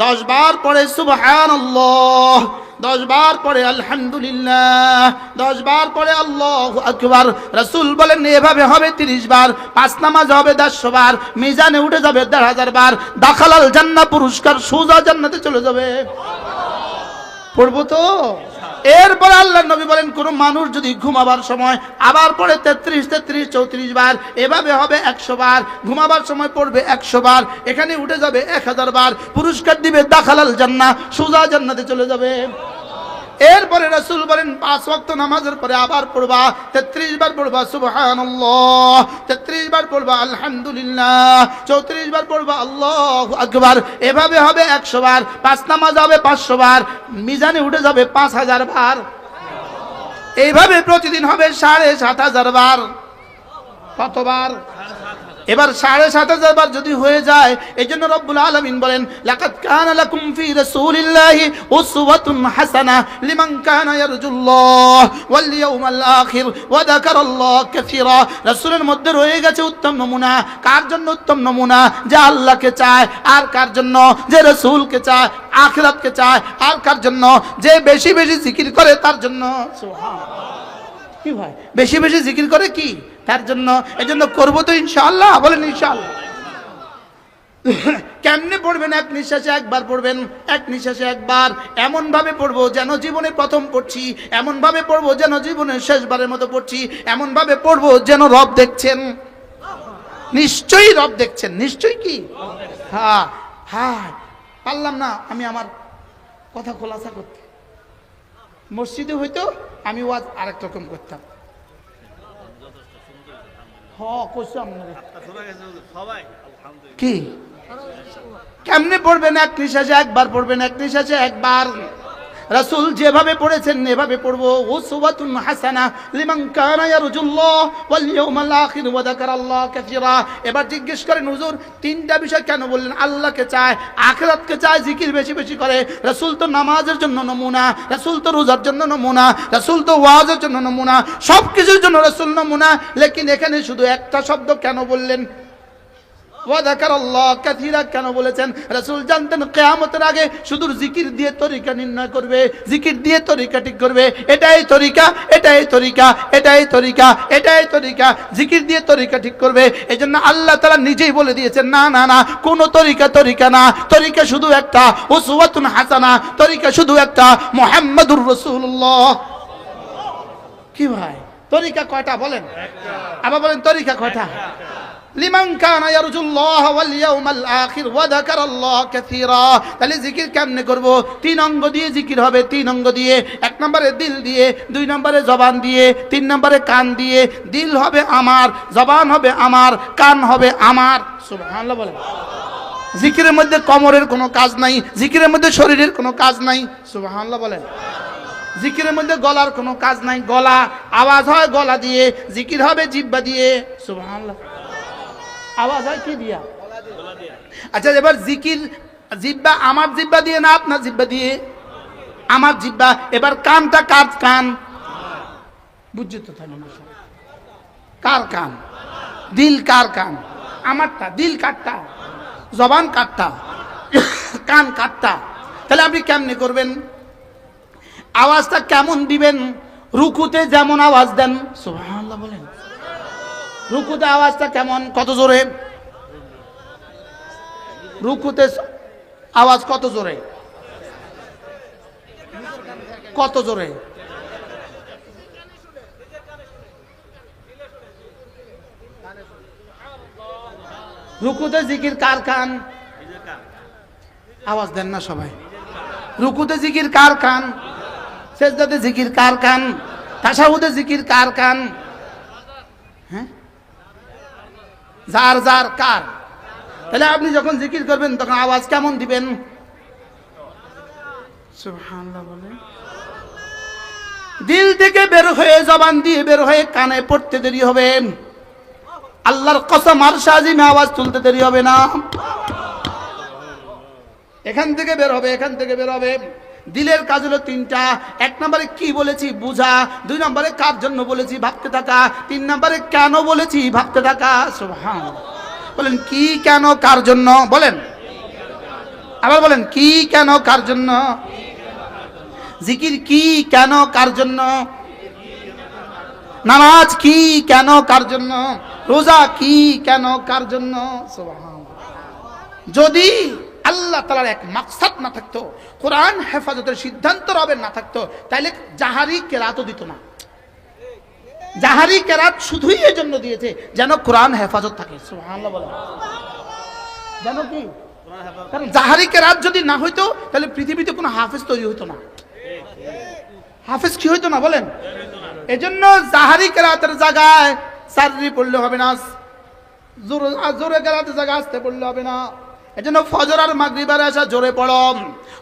10 বার পড়ে সুবহানাল্লাহ, 10 বার পড়ে আলহামদুলিল্লাহ, 10 বার পড়ে আল্লাহু আকবার, রাসূল বলেন এভাবে হবে 30 বার, 5 নামাজ হবে 100 বার, মিজানে উঠে যাবে 1,500 বার, দাখালাল জান্নাহ পুরস্কার সোজা জান্নাতে চলে যাবে। পড়বো তো। এরপর আল্লাহ নবী বলেন কোন মানুষ যদি ঘুমাবার সময় আবার পড়ে 33 33 34 বার, এভাবে হবে 100 বার। ঘুমাবার সময় পড়বে 100 বার, এখানে উঠে যাবে 1000 বার। পুরস্কার দিবে দাখালাল জান্নাহ, সোজা জান্নাতে চলে যাবে। এরপরে রাসূল বলেন 5 ওয়াক্ত নামাজের পরে আবার পড়বা, 33 বার পড়বা সুবহানাল্লাহ, 33 বার পড়বা আলহামদুলিল্লাহ, 34 বার পড়বা আল্লাহু আকবার। এভাবে হবে 100 বার। 5 নামাজ হবে 500 বার, মিজানে উঠে যাবে 5000 বার। এইভাবে প্রতিদিন হবে 7500 বার। কতবার? এবার 7500 বার যদি হয়ে যায়, এজন্য রব্বুল আলামিন বলেন লাকাদ কানা লাকুম ফি রাসূলিল্লাহি উসওয়াতুন হাসানাহ লিমান কানা ইয়ারজুল্লাহ ওয়াল ইয়াউমাল আখির ওয়া যাকারাল্লাহ কাসীরা। রাসূলের মধ্যে রয়ে গেছে উত্তম নমুনা। কার জন্য উত্তম নমুনা? যে আল্লাহকে চায়। আর কার জন্য? যে রাসূলকে চায়, আখিরাতকে চায়। আর কার জন্য? যে বেশি বেশি জিকির করে তার জন্য। সুবহানাল্লাহ। কি ভাই, বেশি বেশি জিকির করে কি তার জন্য। এজন্য করবো তো ইনশাআল্লাহ, বলেন ইনশাআল্লাহ। কেমনে পড়বেন? এক নিঃশ্বাসে একবার পড়বেন, এক নিঃশ্বাসে একবার। এমন ভাবে পড়বো যেন জীবনে প্রথম পড়ছি, এমন ভাবে পড়বো যেন জীবনের শেষবারের মতো পড়ছি, এমন ভাবে পড়বো যেন রব দেখছেন। নিশ্চয়ই রব দেখছেন, নিশ্চয়ই। কি হ্যাঁ হ্যাঁ, পারলাম না আমি আমার কথা খোলাসা করতে। মসজিদে হইতো আমি ওয়াজ আরেক রকম করতাম। কি কেমনে পড়বেন? এক নিঃশ্বাসে একবার পড়বেন, এক নিঃশ্বাসে একবার। রাসূল যেভাবে পড়েছেন এভাবে পড়বো। উসওয়াতুন হাসানাহ লিমান কানা ইয়ারজুল্লাহ ওয়াল ইয়াউমাল আখির ওয়া যাকারাল্লাহ কাসীরা। এবার জিজ্ঞেস করেন হুজুর তিনটা বিষয় কেন বললেন? আল্লাহকে চায়, আখিরাতকে চায়, জিকির বেশি বেশি করে। রাসূল তো নামাজের জন্য নমুনা, রাসূল তো রোজার জন্য নমুনা, রাসূল তো ওয়াজের জন্য নমুনা, সব কিছুর জন্য রাসূল নমুনা। লেকিন এখানে শুধু একটা শব্দ কেন বললেন? ওয়া যাকারাল্লাহ কাসীরা কেন বলেছেন? রাসূল জানতেন কিয়ামতের আগে শুধু জিকির দিয়ে তরিকা নির্ণয় করবে, জিকির দিয়ে তরিকা ঠিক করবে। এটাই তরিকা, এটাই তরিকা, এটাই তরিকা, এটাই তরিকা। জিকির দিয়ে তরিকা ঠিক করবে। এজন্য আল্লাহ তাআলা নিজেই বলে দিয়েছেন না না না, কোন তরিকা না। তরিকা শুধু একটা, উসওয়াতুন হাসানাহ। তরিকা শুধু একটা, মুহাম্মাদুর রাসূলুল্লাহ। কি ভাই, তরিকা কয়টা বলেন? আবার বলেন তরিকা কয়টা? লিমান কানা ইয়ারজুল্লাহ ওয়াল ইয়াউমাল আখির ওয়া যাকারাল্লাহ কাসীরা। তাহলে জিকির কেমনে করব? 3 অঙ্গ দিয়ে জিকির হবে, 3 অঙ্গ দিয়ে। 1 নম্বরে দিল দিয়ে, 2 নম্বরে জবান দিয়ে, 3 নম্বরে কান দিয়ে। দিল হবে আমার, জবান হবে আমার, কান হবে আমার। সুবহানাল্লাহ বলেন। জিকিরের মধ্যে কোমরের কোনো কাজ নাই, জিকিরের মধ্যে শরীরের কোনো কাজ নাই। সুবহানাল্লাহ বলেন। জিকিরের মধ্যে গলার কোনো কাজ নাই, গলা আওয়াজ হয় গলা দিয়ে, জিকির হবে জিহ্বা দিয়ে। সুবহানাল্লাহ। আওয়াজ হয় কি দিয়া? আচ্ছা এবার জিকির জিহ্বা, আমার জিহ্বা দিয়ে না আপনার জিহ্বা দিয়ে? আমার জিহ্বা। এবার কানটা কার কান? বুঝছো তো তাহলে কার কান? দিল কার কান? আমারটা। দিল কারটা? জবান কারটা? কান কারটা? তাহলে আপনি কেমনে করবেন? আওয়াজটা কেমন দিবেন? রুকুতে যেমন আওয়াজ দেন, সুবহানাল্লাহ বলেন। রুকুতে আওয়াজটা কেমন? কত জোরে? রুকুতে আওয়াজ কত জোরে? কত জোরে? রুকুতে জিকির কার কান? আওয়াজ দেন না সবাই। রুকুতে জিকির কার কান? সেজদাতে জিকির কার কান? তাশাহুদে জিকির কার কান? হ্যাঁ, যার যার কার। তাহলে আপনি যখন জিকির করবেন তখন আওয়াজ কেমন দিবেন? সুবহানাল্লাহ বলেন। দিল থেকে বের হয়ে, জবান দিয়ে বের হয়ে কানে পড়তে দেরি হবে। আল্লাহর কসম আরশ আজিমে আওয়াজ তুলতে দেরি হবে না। এখান থেকে বের হবে, এখান থেকে বের হবে। দিলের কাজ হলো 3টা। 1 নম্বরে কি বলেছি বুঝা, 2 নম্বরে কার জন্য বলেছি ভাবতে থাকা, 3 নম্বরে কেন বলেছি ভাবতে থাকা। সুবহানাল্লাহ বলেন। কি কেন কার জন্য বলেন? আবার বলেন কি কেন কার জন্য? জিকির কি কেন কার জন্য? নামাজ কি কেন কার জন্য? রোজা কি কেন কার জন্য? সুবহানাল্লাহ। যদি আল্লাহ তাআলার এক মাকসাদ না থাকতো, কোরআন হেফাজতের সিদ্ধান্ত রবে না থাকতো, তাইলে জাহারি কেরাতও দিত না। জাহারি কেরাত শুধুই এই জন্য দিয়েছে যেন কোরআন হেফাজত থাকে। সুবহানাল্লাহ বলেন। যেন কি? কারণ জাহারি কেরাত যদি না হইতো তাহলে পৃথিবীতে কোনো হাফেজ তৈরি হইতো না। হাফেজ কি হইতো না বলেন? এজন্য জাহারি কেরাতের জায়গায় সাররি পড়লে হবে না, জোরে কেরাতের জায়গায় আসতে পড়লে হবে না। এজন্য ফজর আর মাগরিবের এশা জোরে পড়ো,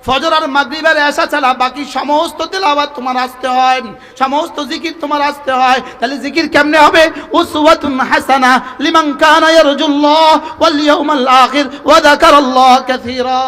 ফজর আর মাগরিবের এশা ছাড়া বাকি সমস্ত তেলাওয়াত তোমার আসতে হয়, সমস্ত জিকির তোমার আসতে হয়। তাহলে জিকির কেমনে হবে? উসওয়াতুন হাসানা লিমান কানা ইয়ারজুল্লাহ ওয়াল ইয়াউমাল আখির ওয়া যাকারাল্লাহ কাসীরা।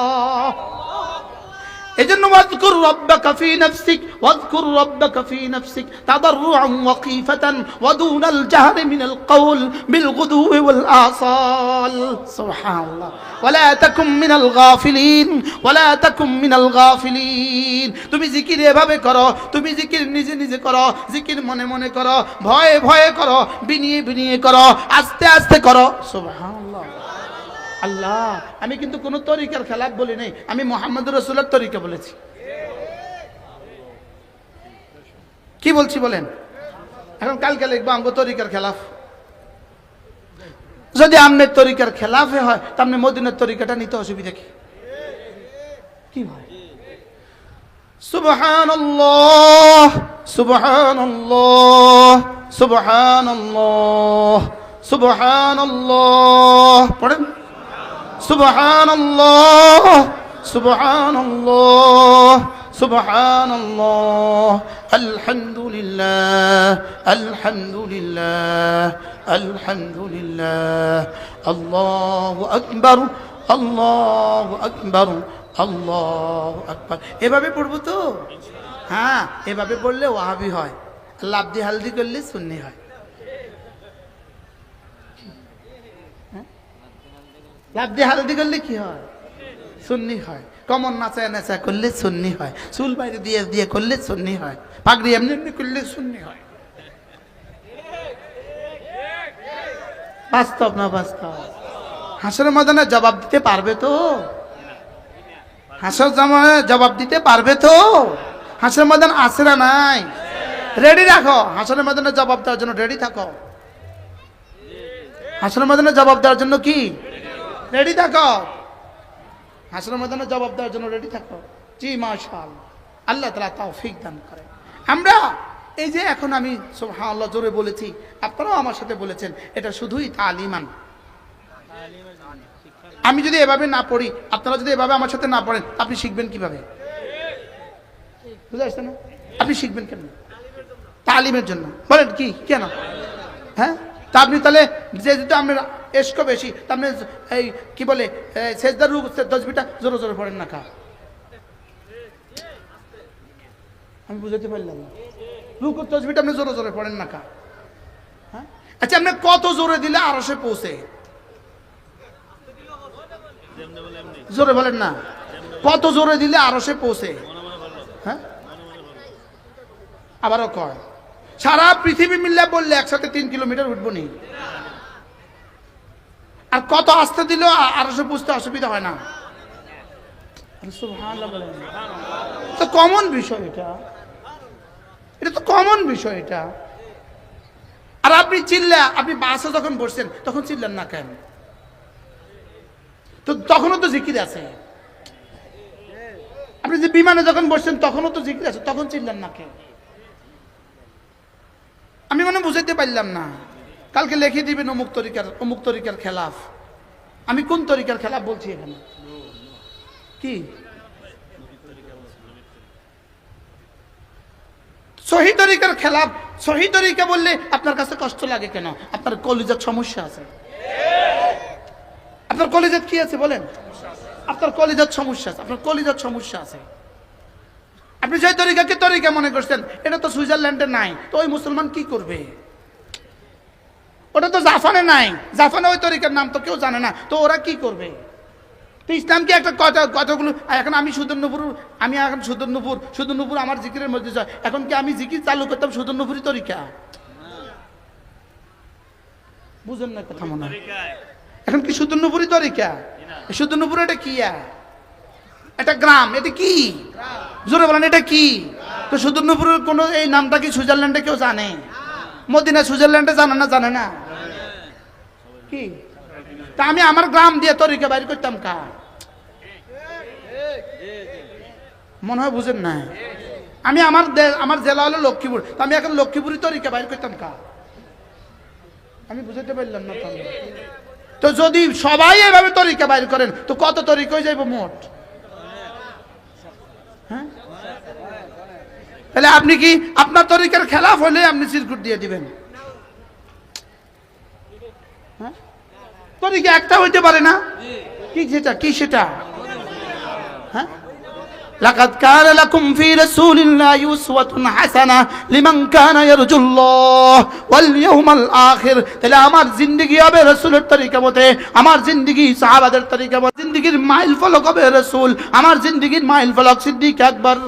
এজন্য ওয়াজকুর রাব্বাকা ফি নাফসিক ওয়াজকুর রাব্বাকা ফি নাফসিক তাদাররুআন ওয়া খীফাতান ওয়া দুনাল জাহরি মিনাল কওল বিল গুদুই ওয়াল আসাল। সুবহানাল্লাহ। ওয়ালা তাকুম মিনাল গাফিলিন ওয়ালা তাকুম মিনাল গাফিলিন। তুমি জিকির এভাবে করো, তুমি জিকির নিজে নিজে করো, জিকির মনে মনে করো, ভয়ে ভয়ে করো, বিনিয়ে বিনিয়ে করো, আস্তে আস্তে করো। সুবহানাল্লাহ। আল্লাহ, আমি কিন্তু কোন তরিকার খেলাফ বলি নাই, আমি মুহাম্মদুর রাসূলের তরিকা বলেছি। কি বলছি বলেন? এখন কালকে লিখবো আমগো তরিকার খেলাফ। যদি আমনের তরিকার খেলাফে হয় তা আপনি মদিনার তরিকাটা নিতে অসুবিধা কি? কি হয়? সুবহানাল্লাহ সুবহানাল্লাহ সুবহানাল্লাহ সুবহানাল্লাহ পড়েন। সুবহানাল্লাহ সুবহানাল্লাহ সুবহানাল্লাহ আলহামদুলিল্লাহ আলহামদুলিল্লাহ আলহামদুলিল্লাহ আল্লাহু আকবার আল্লাহু আকবার আল্লাহু আকবার। এভাবে পড়বো তো? হ্যাঁ, এভাবে পড়লে ওয়াহাবি হয়, লাবদি হালদি করলে সুন্নি হয়। লাবদি হালদি করলে কি হয়? সুন্নি হয়। কমন নাচায় নাচা করলে সুন্নি হয়, চুল বাইরে দিয়ে দিয়ে করলে সুন্নি হয়, পাগড়ি এমনি এমনি করলে সুন্নি হয়। বাস্তব না বাস্তব? হাসরের ময়দানে জবাব দিতে পারবে তো? হাসর জামানে জবাব দিতে পারবে তো? হাসরের ময়দান আছে না নাই? রেডি রাখো, হাসরের ময়দানে জবাব দেওয়ার জন্য রেডি থাকো। হাসরের ময়দানে জবাব দেওয়ার জন্য কি রেডি থাকো? হাসরের ময়দানে জবাব দেওয়ার জন্য রেডি থাকো। জি মাশাআল্লাহ, আল্লাহ তাআলা তৌফিক দান করে। আমরা এই যে এখন আমি সুবহানাল্লাহ জোরে বলেছি, আপনারাও আমার সাথে বলেছেন, এটা শুধুই তালিমান। আমি যদি এভাবে না পড়ি, আপনারা যদি এভাবে আমার সাথে না পড়েন, আপনি শিখবেন কিভাবে? বুঝতে পারছেন না? আপনি শিখবেন কেন? তালিমের জন্য। বলেন কি কেন? হ্যাঁ, তা আপনি তাহলে যেহেতু আপনার এশক বেশি, তা আপনি এই কি বলে সেজদার রুকু তাসবিহটা জোরে জোরে পড়েন না কা? আমি বুঝাতে পারলাম না। রুকু তাসবিহটা আপনি জোরে জোরে পড়েন না কা? হ্যাঁ, আচ্ছা, আপনি কত জোরে দিলে আরশে পৌঁছে? জোরে বলেন না, কত জোরে দিলে আরশে পৌঁছে? হ্যাঁ, আবারও কয়, সারা পৃথিবী মিললে বললে একসাথে 3 কিলোমিটার উঠবো নি। আর কত আস্তে দিলেও আরশে পৌঁছতে অসুবিধা হয় না। সুবহানাল্লাহ বলেন। তো কমন বিষয় এটা, এটা তো কমন বিষয় এটা। আর আপনি চিল্লা, আপনি বাসে যখন বসছেন তখন চিল্লেন না কেন? তো তখনও তো জিকির আছে। আপনি যে বিমানে যখন বসছেন তখনও তো জিকির আছে, তখন চিল্লেন না কেন? আমি মনে বুঝাইতে পারলাম না। কালকে লিখে দিবেন অমুক তরিকার খেলাফ। আমি কোন তরিকার খেলাফ বলছি এখানে? কি সহি তরিকার খেলাফ? সহি তরিকা বললে আপনার কাছে কষ্ট লাগে কেন? আপনার কলিজার সমস্যা আছে। আপনার কলিজাত কি আছে বলেন? আপনার কলিজাত সমস্যা আছে, আপনার কলিজাত সমস্যা আছে। আপনি যে তরিকাকে তরিকা মনে করছেন, এটা তো সুইজারল্যান্ডে নাই, তো ওই মুসলমান কি করবে? ওটা তো জাপানে নাই, জাপানে ওই তরিকার নাম তো কেউ জানে না, তো ওরা কি করবে? তো ইসলাম কি একটা কতগুলো? এখন আমি এখন সুদর্ণপুর আমার জিকিরের মধ্যে যায়। এখন কি আমি জিকির চালু করতাম সুদর্ণপুরি তরিকা? বুঝেন না কথা মনে হয়? এখন কি সুদর্ণপুরি তরিকা? সুদর্ণপুর এটা কি? এটা গ্রাম, এটা কি? জোরে বলেন, এটা কি? তো সুদূরপুরের কোনো এই নামটা কি সুইজারল্যান্ডে কেউ জানে? মদিনা সুইজারল্যান্ডে জানে না? জানে না কি? তা আমি আমার গ্রাম দিয়ে তরিকা বাইর করতাম কা? মনে হয় বুঝেন না। আমি আমার জেলা হলো লক্ষ্মীপুর, তো আমি এখন লক্ষ্মীপুরি তরিকা বাইর করতাম কা? আমি বুঝতে পারলাম না। তো যদি সবাই এভাবে তরিকা বাইর করেন তো কত তরিকা হয়ে যাইব মোট? হ্যাঁ, তাহলে আপনি কি আপনার তরিকার খেলাফ হলে আপনি চিরকুট দিয়ে দিবেন? হ্যাঁ, তরিকা একটা হইতে পারে না? কি সেটা? কি সেটা? হ্যাঁ, লাকাদ কানা লাকুম ফি রাসূলিল্লাহি উসওয়াতুন হাসানাহ লিমান কানা ইয়ারজুল্লাহ ওয়াল ইয়াউমাল আখির। তাহলে আমার জিন্দেগি হবে রাসূলের তরিকা মতে, আমার জিন্দেগি সাহাবাদের তরিকা মতে, জিন্দেগির মাইল ফলক হবে রাসূল, আমার জিন্দেগির মাইল ফলক সিদ্দিক আকবর,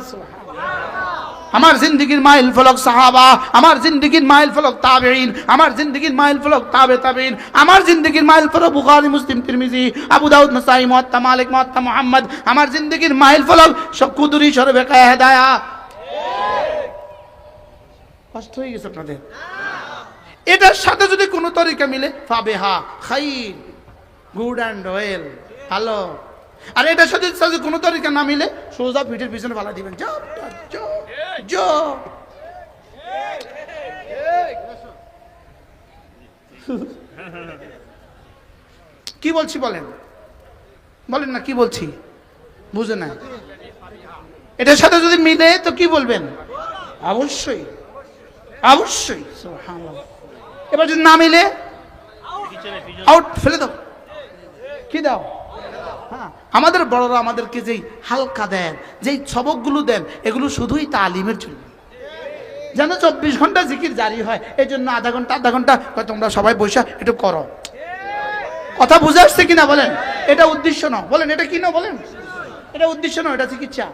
আমার জিন্দেগির মাইল ফলক সাহাবা, আমার জিন্দেগির মাইল ফলক তাবেঈন, আমার জিন্দেগির মাইল ফলক তাবে তাবেঈন, আমার জিন্দেগির মাইল ফলক বুখারী, মুসলিম, তিরমিজি, আবু দাউদ, নাসাঈ, মুওয়াত্তা মালিক, মুওয়াত্তা মুহাম্মদ, আমার জিন্দেগির মাইল ফলক কুদুরি, শরবে হেদায়াত। কষ্ট হয়ে গেছে আপনাদের? এটার সাথে যদি কোনো তরিকা মিলে ফাবেহা খাইর, গুড অ্যান্ড ওয়েল, ভালো। আর এটার সাথে কোনো তরিকা না মিলে সোজা পিঠের পিছনে ফালা দিবেন, যা যা যা। কি বলছি বলেন? বলেন না কি বলছি? বুঝে না? এটার সাথে যদি মিলে তো কি বলবেন? অবশ্যই অবশ্যই সুবহানাল্লাহ। এবার যদি না মিলে আউট, ফেলে দাও। কি দাও? হ্যাঁ, আমাদের বড়রা আমাদেরকে যেই হালকা দেন, যেই সবকগুলো দেন, এগুলো শুধুই তালিমের জন্য, যেন 24 ঘন্টা জিকির জারি হয়। এই জন্য আধা ঘন্টা তোমরা সবাই বসে একটু করো। কথা বুঝে আসছে কিনা বলেন? এটা উদ্দেশ্য না, বলেন এটা কি না, বলেন এটা উদ্দেশ্য না, এটা চিকিৎসা।